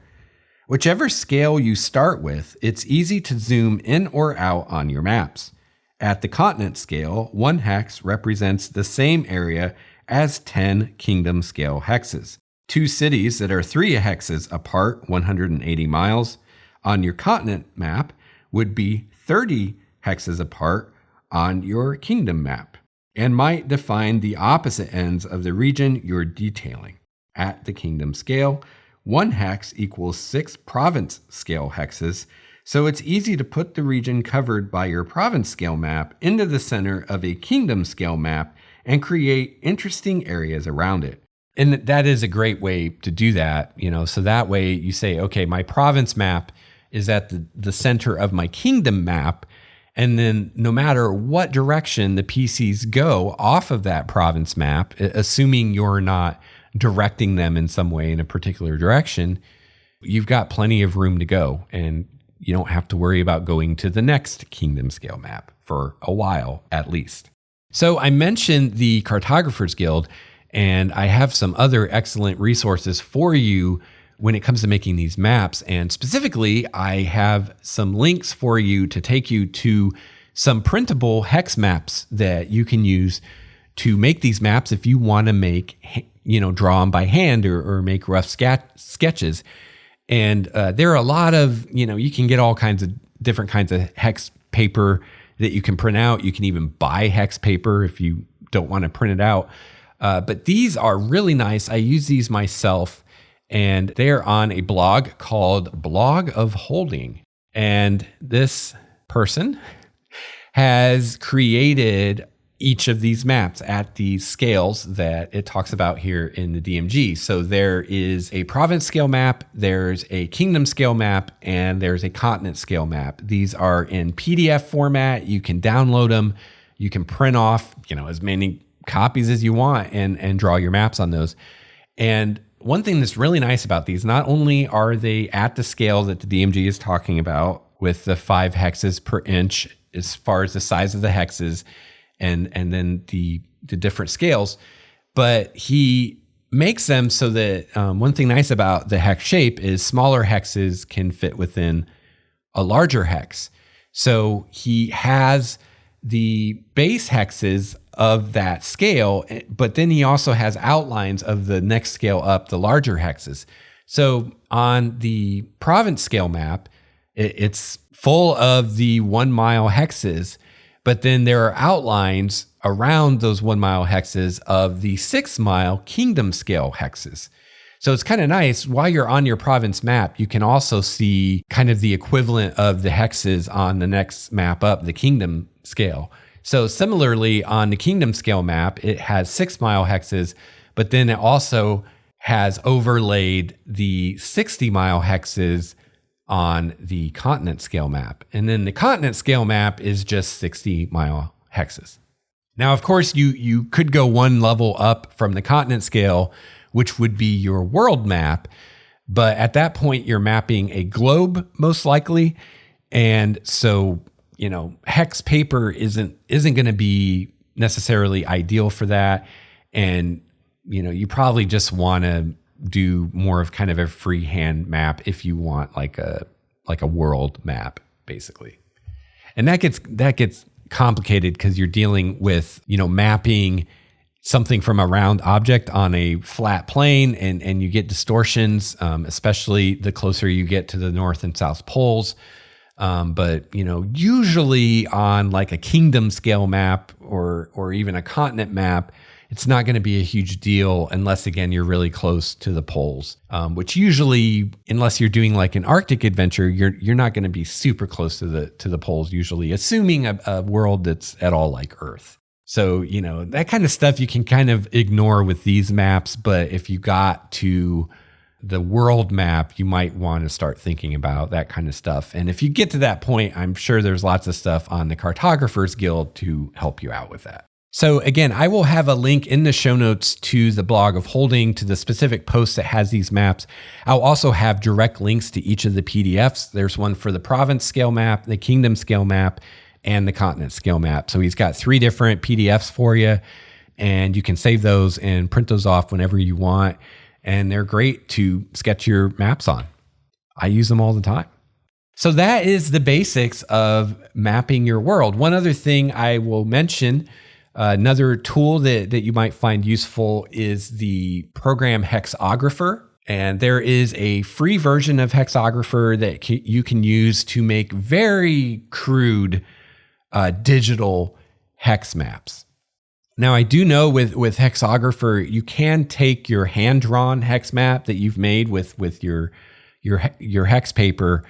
Whichever scale you start with, it's easy to zoom in or out on your maps. At the continent scale, 1 hex represents the same area as 10 kingdom scale hexes. 2 cities that are 3 hexes apart, 180 miles, on your continent map would be 30 hexes apart on your kingdom map, and might define the opposite ends of the region you're detailing. At the kingdom scale, 1 hex equals 6 province scale hexes, so it's easy to put the region covered by your province scale map into the center of a kingdom scale map and create interesting areas around it. And that is a great way to do that, so that way you say, okay, my province map is at the center of my kingdom map. And then no matter what direction the PCs go off of that province map, assuming you're not directing them in some way in a particular direction, you've got plenty of room to go. And you don't have to worry about going to the next kingdom scale map for a while, at least. So I mentioned the Cartographers Guild, and I have some other excellent resources for you when it comes to making these maps. And specifically, I have some links for you to take you to some printable hex maps that you can use to make these maps if you want to make, draw them by hand or make rough sketches. And there are a lot of, you can get all kinds of different kinds of hex paper that you can print out. You can even buy hex paper if you don't want to print it out. But these are really nice. I use these myself, and they're on a blog called Blog of Holding. And this person has created each of these maps at the scales that it talks about here in the DMG. So there is a province scale map, there's a kingdom scale map, and there's a continent scale map. These are in PDF format. You can download them. You can print off, as many copies as you want and draw your maps on those. And one thing that's really nice about these, not only are they at the scale that the DMG is talking about with the 5 hexes per inch as far as the size of the hexes, and then the different scales, but he makes them so that one thing nice about the hex shape is smaller hexes can fit within a larger hex. So he has the base hexes of that scale, but then he also has outlines of the next scale up, the larger hexes. So on the province scale map, it's full of the 1 mile hexes, but then there are outlines around those 1 mile hexes of the 6 mile kingdom scale hexes. So it's kind of nice. While you're on your province map, you can also see kind of the equivalent of the hexes on the next map up, the kingdom scale. So similarly, on the kingdom scale map, it has 6 mile hexes, but then it also has overlaid the 60 mile hexes on the continent scale map. And then the continent scale map is just 60 mile hexes. Now, of course, you could go one level up from the continent scale, which would be your world map. But at that point, you're mapping a globe, most likely. And so, hex paper isn't going to be necessarily ideal for that. And, you probably just want to do more of kind of a freehand map if you want like a world map, basically. And that gets complicated because you're dealing with, mapping something from a round object on a flat plane, and you get distortions, especially the closer you get to the north and south poles. But usually on like a kingdom scale map or even a continent map, it's not going to be a huge deal unless, again, you're really close to the poles, which usually, unless you're doing like an Arctic adventure, you're not going to be super close to the poles usually, assuming a world that's at all like Earth. So, that kind of stuff you can kind of ignore with these maps. But if you got to the world map, you might want to start thinking about that kind of stuff. And if you get to that point, I'm sure there's lots of stuff on the Cartographers Guild to help you out with that. So again, I will have a link in the show notes to the blog of Holding, to the specific post that has these maps. I'll also have direct links to each of the PDFs. There's one for the province scale map, the kingdom scale map, and the continent scale map. So he's got 3 different PDFs for you, and you can save those and print those off whenever you want. And they're great to sketch your maps on. I use them all the time. So that is the basics of mapping your world. One other thing I will mention, another tool that you might find useful is the program Hexographer. And there is a free version of Hexographer that you can use to make very crude digital hex maps. Now, I do know with Hexographer, you can take your hand-drawn hex map that you've made with your hex paper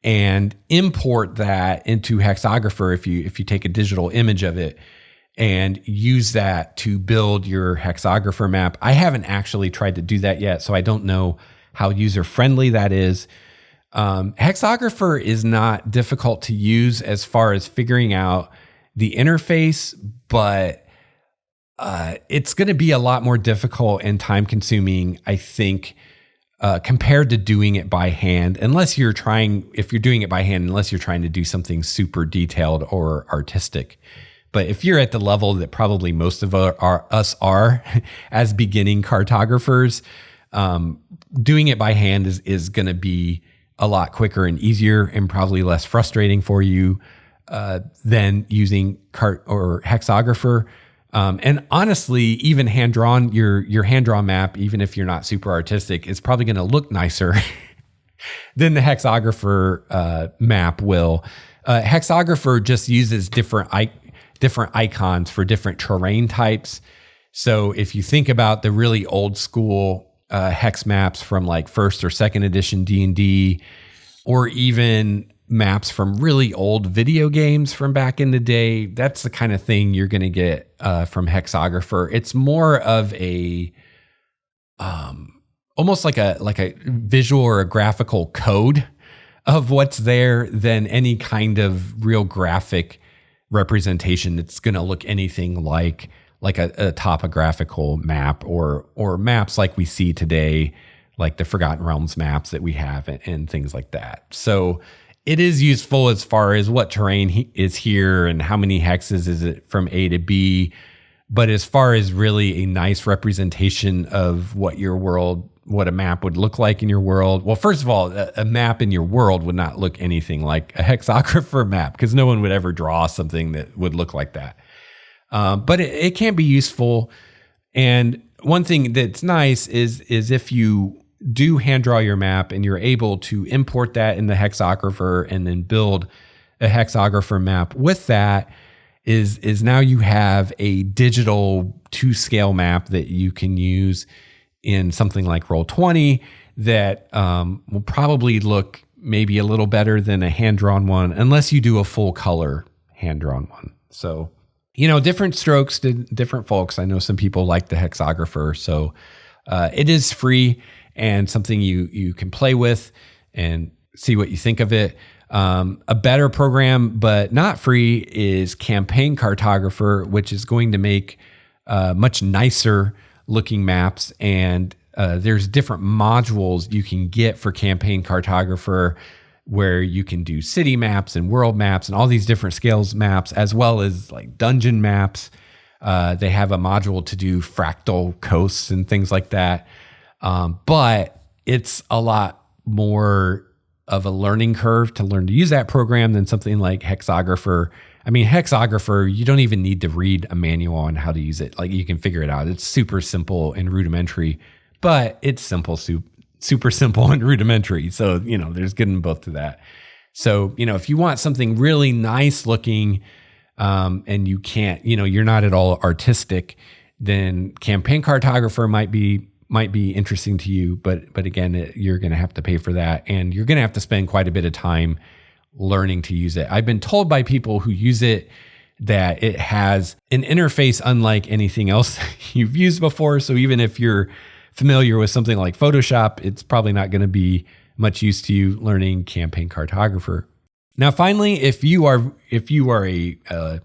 and import that into Hexographer if you take a digital image of it and use that to build your Hexographer map. I haven't actually tried to do that yet, so I don't know how user-friendly that is. Hexographer is not difficult to use as far as figuring out the interface, but it's going to be a lot more difficult and time-consuming, I think, compared to doing it by hand, if you're doing it by hand, unless you're trying to do something super detailed or artistic. But if you're at the level that probably most of us are as beginning cartographers, doing it by hand is going to be a lot quicker and easier and probably less frustrating for you than using Hexographer. And honestly, even hand-drawn, your hand-drawn map, even if you're not super artistic, is probably going to look nicer than the Hexographer map will. Hexographer just uses different icons for different terrain types. So if you think about the really old school hex maps from like first or second edition D&D, or even maps from really old video games from back in the day, that's the kind of thing you're going to get from Hexographer. It's more of a almost like a visual or a graphical code of what's there than any kind of real graphic representation that's going to look anything like a topographical map or maps like we see today, like the Forgotten Realms maps that we have and things like that. So it is useful as far as what terrain is here and how many hexes is it from A to B. But as far as really a nice representation of what your world, what a map would look like in your world. Well, first of all, a map in your world would not look anything like a Hexographer map because no one would ever draw something that would look like that. But it can be useful. And one thing that's nice is if you do hand draw your map and you're able to import that in the Hexographer and then build a Hexographer map with that, is now you have a digital 2-scale map that you can use in something like Roll20 that will probably look maybe a little better than a hand-drawn one, unless you do a full color hand-drawn one. So, different strokes to different folks. I know some people like the Hexographer, so it is free and something you can play with and see what you think of it. A better program, but not free, is Campaign Cartographer, which is going to make much nicer looking maps. And there's different modules you can get for Campaign Cartographer where you can do city maps and world maps and all these different scales maps, as well as like dungeon maps. They have a module to do fractal coasts and things like that. But it's a lot more of a learning curve to learn to use that program than something like Hexographer. I mean, Hexographer, you don't even need to read a manual on how to use it. Like, you can figure it out. It's super simple and rudimentary, but it's super simple and rudimentary. So, there's good and both to that. So, if you want something really nice looking, and you can't, you're not at all artistic, then Campaign Cartographer might be interesting to you, but again, you're going to have to pay for that, and you're going to have to spend quite a bit of time learning to use it. I've been told by people who use it that it has an interface unlike anything else you've used before. So even if you're familiar with something like Photoshop, it's probably not going to be much use to you learning Campaign Cartographer. Now, finally, if you are a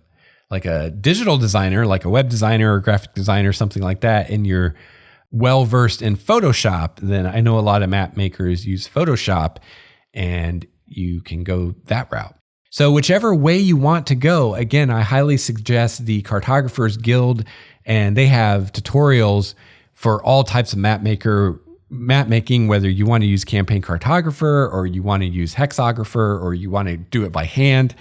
like a digital designer, like a web designer or graphic designer, something like that, and you're well-versed in Photoshop, then I know a lot of map makers use Photoshop, and you can go that route. So whichever way you want to go, again, I highly suggest the Cartographers Guild, and they have tutorials for all types of map maker map making, whether you want to use campaign cartographer or you want to use hexographer or you want to do it by hand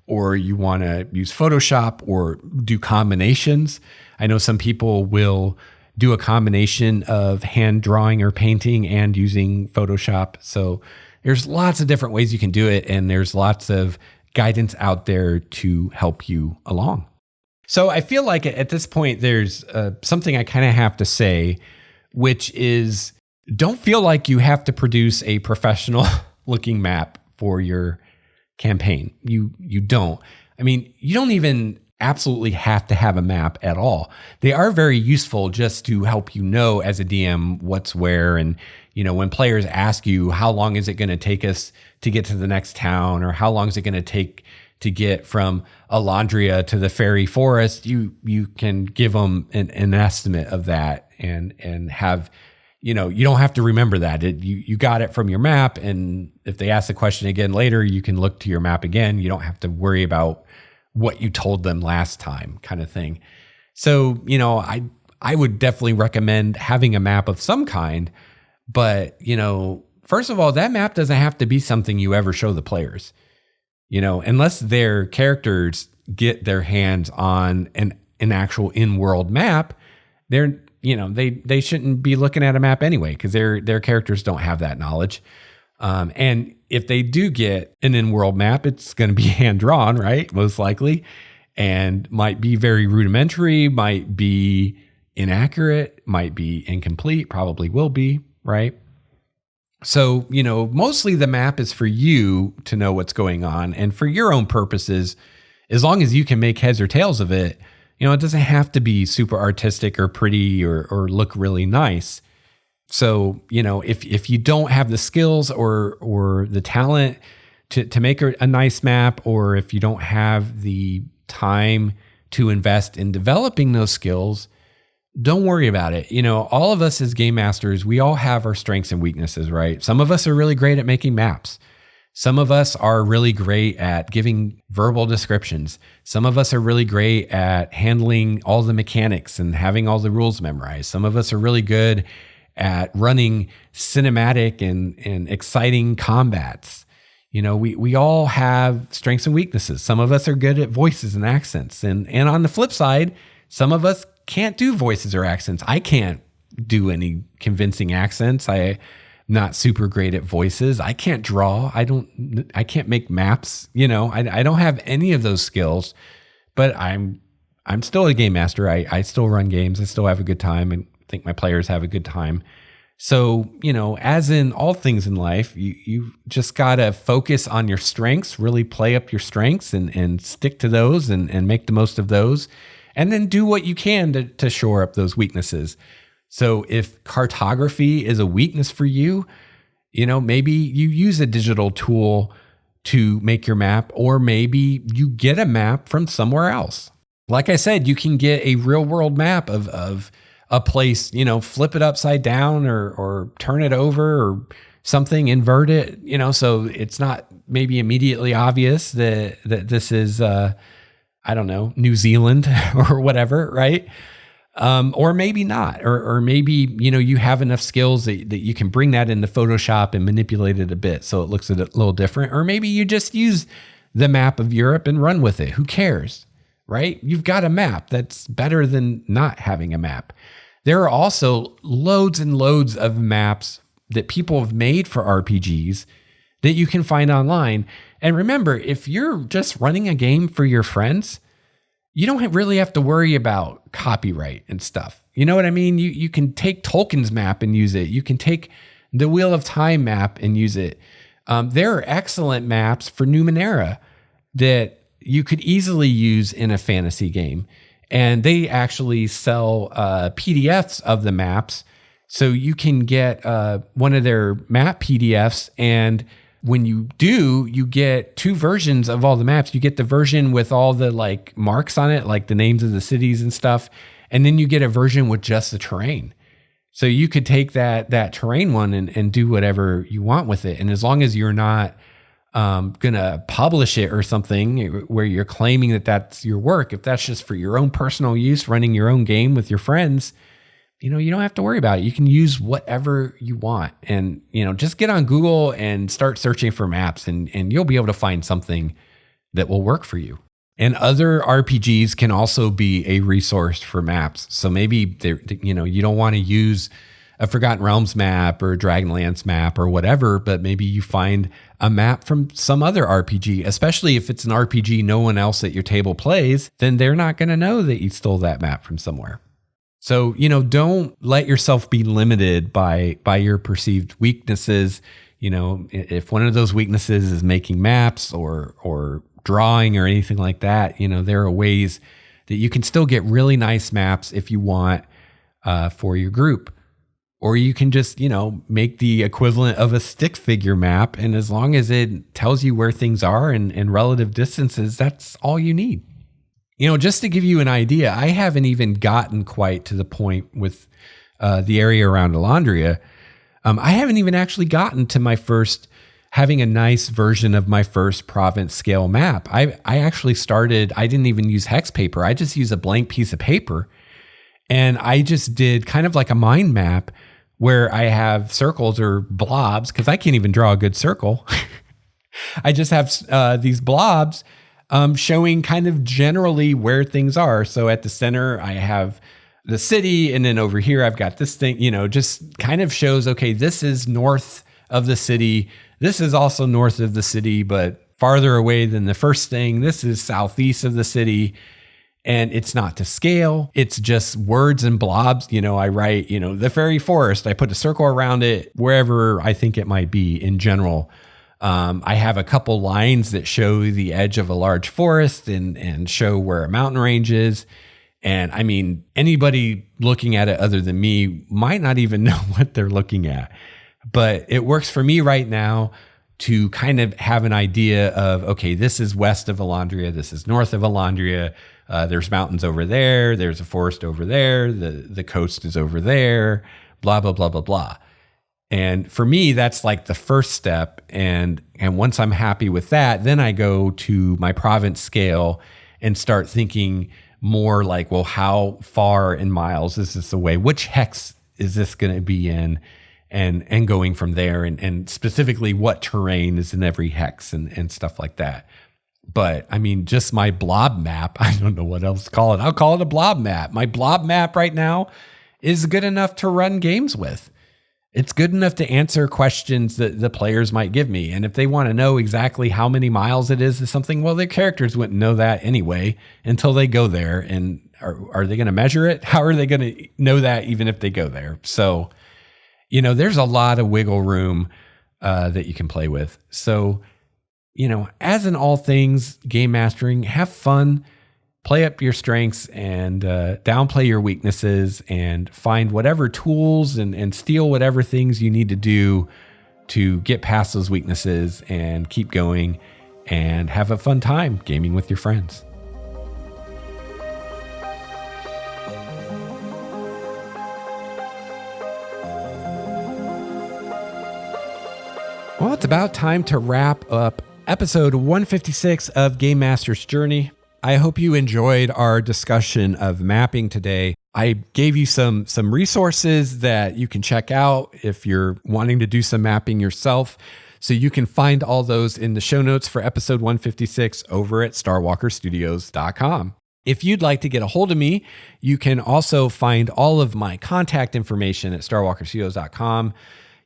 or you want to use Photoshop or do combinations. I know some people will do a combination of hand drawing or painting and using Photoshop. So there's lots of different ways you can do it, and there's lots of guidance out there to help you along. So I feel like at this point, there's something I kind of have to say, which is don't feel like you have to produce a professional looking map for your campaign. You don't. I mean, you don't even absolutely have to have a map at all. They are very useful just to help you know as a DM what's where. And, when players ask you, how long is it going to take us to get to the next town? Or how long is it going to take to get from Alondria to the fairy forest? You can give them an estimate of that and have, you don't have to remember that. You got it from your map. And if they ask the question again later, you can look to your map again. You don't have to worry about what you told them last time, kind of thing. So, I would definitely recommend having a map of some kind, but, first of all, that map doesn't have to be something you ever show the players, unless their characters get their hands on an actual in-world map. They shouldn't be looking at a map anyway, because their characters don't have that knowledge. And if they do get an in-world map, it's going to be hand-drawn, right? Most likely, and might be very rudimentary, might be inaccurate, might be incomplete, probably will be, right? So, mostly the map is for you to know what's going on, and for your own purposes, as long as you can make heads or tails of it, it doesn't have to be super artistic or pretty or look really nice. So, if you don't have the skills or the talent to make a nice map, or if you don't have the time to invest in developing those skills, don't worry about it. All of us as game masters, we all have our strengths and weaknesses, right? Some of us are really great at making maps. Some of us are really great at giving verbal descriptions. Some of us are really great at handling all the mechanics and having all the rules memorized. Some of us are really good at running cinematic and exciting combats. We all have strengths and weaknesses. Some of us are good at voices and accents. And on the flip side, some of us can't do voices or accents. I can't do any convincing accents. I'm not super great at voices. I can't draw. I can't make maps. I don't have any of those skills, but I'm still a game master. I still run games. I still have a good time, and think my players have a good time. So, as in all things in life, you just got to focus on your strengths, really play up your strengths and stick to those and make the most of those. And then do what you can to shore up those weaknesses. So if cartography is a weakness for you, maybe you use a digital tool to make your map, or maybe you get a map from somewhere else. Like I said, you can get a real world map of a place, flip it upside down or turn it over or something, invert it, so it's not maybe immediately obvious that this is, New Zealand or whatever, right? Or maybe not, or maybe, you have enough skills that you can bring that into Photoshop and manipulate it a bit so it looks a little different. Or maybe you just use the map of Europe and run with it. Who cares, right? You've got a map. That's better than not having a map. There are also loads and loads of maps that people have made for RPGs that you can find online. And remember, if you're just running a game for your friends, you don't really have to worry about copyright and stuff. You know what I mean? You can take Tolkien's map and use it. You can take the Wheel of Time map and use it. There are excellent maps for Numenera that you could easily use in a fantasy game. And they actually sell PDFs of the maps. So you can get one of their map PDFs, and when you do, you get two versions of all the maps. You get the version with all the marks on it, like the names of the cities and stuff. And then you get a version with just the terrain. So you could take that terrain one and do whatever you want with it. And as long as you're not going to publish it or something where you're claiming that that's your work, if that's just for your own personal use, running your own game with your friends, you don't have to worry about it. You can use whatever you want, and, just get on Google and start searching for maps, and you'll be able to find something that will work for you. And other RPGs can also be a resource for maps. So maybe you don't want to use a Forgotten Realms map or a Dragonlance map or whatever, but maybe you find a map from some other RPG, especially if it's an RPG no one else at your table plays, then they're not going to know that you stole that map from somewhere. So, don't let yourself be limited by your perceived weaknesses. If one of those weaknesses is making maps or drawing or anything like that, there are ways that you can still get really nice maps if you want for your group. Or you can just, make the equivalent of a stick figure map. And as long as it tells you where things are and relative distances, that's all you need. Just to give you an idea, I haven't even gotten quite to the point with the area around Alondria. I haven't even actually gotten to having a nice version of my first province scale map. I actually started, I didn't even use hex paper. I just used a blank piece of paper. And I just did kind of like a mind map where I have circles or blobs, because I can't even draw a good circle. I just have these blobs showing kind of generally where things are. So at the center, I have the city, and then over here, I've got this thing, just kind of shows, okay, this is north of the city. This is also north of the city, but farther away than the first thing. This is southeast of the city. And it's not to scale. It's just words and blobs. I write, the fairy forest. I put a circle around it wherever I think it might be in general. I have a couple lines that show the edge of a large forest and show where a mountain range is. And I mean, anybody looking at it other than me might not even know what they're looking at. But it works for me right now to kind of have an idea of, okay, this is west of Alondria. This is north of Alondria. There's mountains over there. There's a forest over there. The coast is over there, blah, blah, blah, blah, blah. And for me, that's like the first step. And once I'm happy with that, then I go to my province scale and start thinking more like, well, how far in miles is this away? Which hex is this going to be in? And going from there, and specifically what terrain is in every hex and stuff like that. But I mean, just my blob map, I don't know what else to call it. I'll call it a blob map. My blob map right now is good enough to run games with. It's good enough to answer questions that the players might give me. And if they want to know exactly how many miles it is to something, well, their characters wouldn't know that anyway until they go there. And are they going to measure it? How are they going to know that even if they go there? So, there's a lot of wiggle room that you can play with. So, as in all things game mastering, have fun, play up your strengths, and downplay your weaknesses, and find whatever tools and steal whatever things you need to do to get past those weaknesses and keep going and have a fun time gaming with your friends. Well, it's about time to wrap up episode 156 of Game Master's Journey. I hope you enjoyed our discussion of mapping today. I gave you some resources that you can check out if you're wanting to do some mapping yourself. So you can find all those in the show notes for episode 156 over at starwalkerstudios.com. If you'd like to get a hold of me, you can also find all of my contact information at starwalkerstudios.com.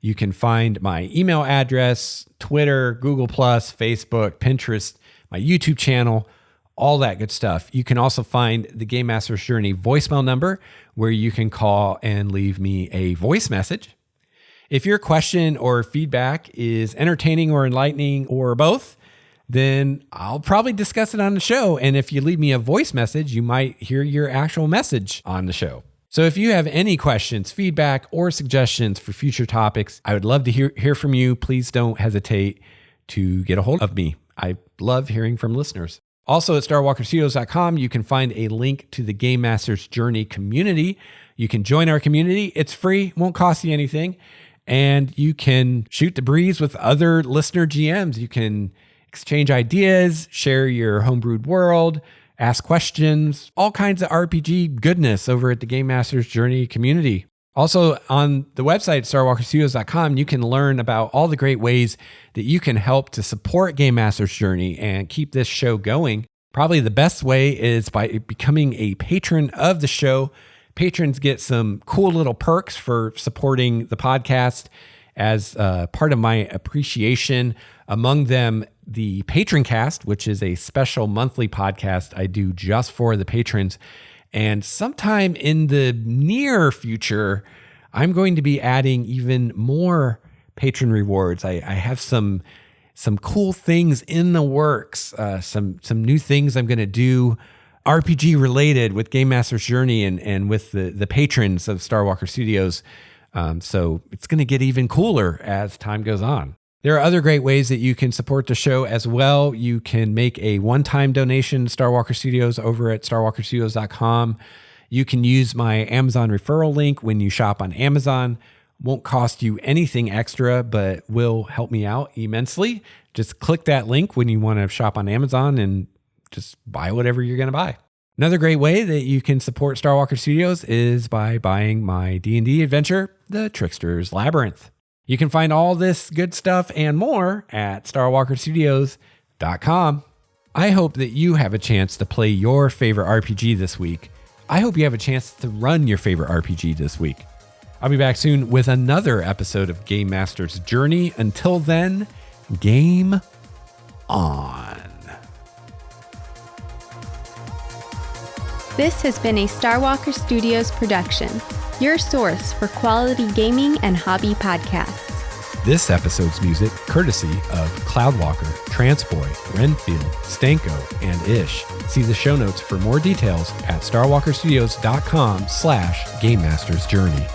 You can find my email address, Twitter, Google+, Facebook, Pinterest, my YouTube channel, all that good stuff. You can also find the Game Master's Journey voicemail number where you can call and leave me a voice message. If your question or feedback is entertaining or enlightening or both, then I'll probably discuss it on the show. And if you leave me a voice message, you might hear your actual message on the show. So if you have any questions, feedback, or suggestions for future topics, I would love to hear from you. Please don't hesitate to get a hold of me. I love hearing from listeners. Also at starwalkerstudios.com, you can find a link to the Game Master's Journey community. You can join our community. It's free, won't cost you anything. And you can shoot the breeze with other listener GMs. You can exchange ideas, share your homebrewed world, ask questions, all kinds of RPG goodness over at the Game Master's Journey community. Also, on the website, starwalkerstudios.com, you can learn about all the great ways that you can help to support Game Master's Journey and keep this show going. Probably the best way is by becoming a patron of the show. Patrons get some cool little perks for supporting the podcast as part of my appreciation. Among them, the Patron Cast, which is a special monthly podcast I do just for the patrons. And sometime in the near future, I'm going to be adding even more patron rewards. I have some cool things in the works, some new things I'm going to do RPG related with Game Master's Journey and with the patrons of Star Walker Studios. So it's going to get even cooler as time goes on. There are other great ways that you can support the show as well. You can make a one-time donation to Star Walker Studios over at starwalkerstudios.com. You can use my Amazon referral link when you shop on Amazon. Won't cost you anything extra, but will help me out immensely. Just click that link when you want to shop on Amazon and just buy whatever you're going to buy. Another great way that you can support Star Walker Studios is by buying my D&D adventure, The Trickster's Labyrinth. You can find all this good stuff and more at starwalkerstudios.com. I hope that you have a chance to play your favorite RPG this week. I hope you have a chance to run your favorite RPG this week. I'll be back soon with another episode of Game Master's Journey. Until then, game on. This has been a Star Walker Studios production, your source for quality gaming and hobby podcasts. This episode's music courtesy of Cloudwalker, Transboy, Renfield, Stanko, and Ish. See the show notes for more details at starwalkerstudios.com/Game Master's Journey.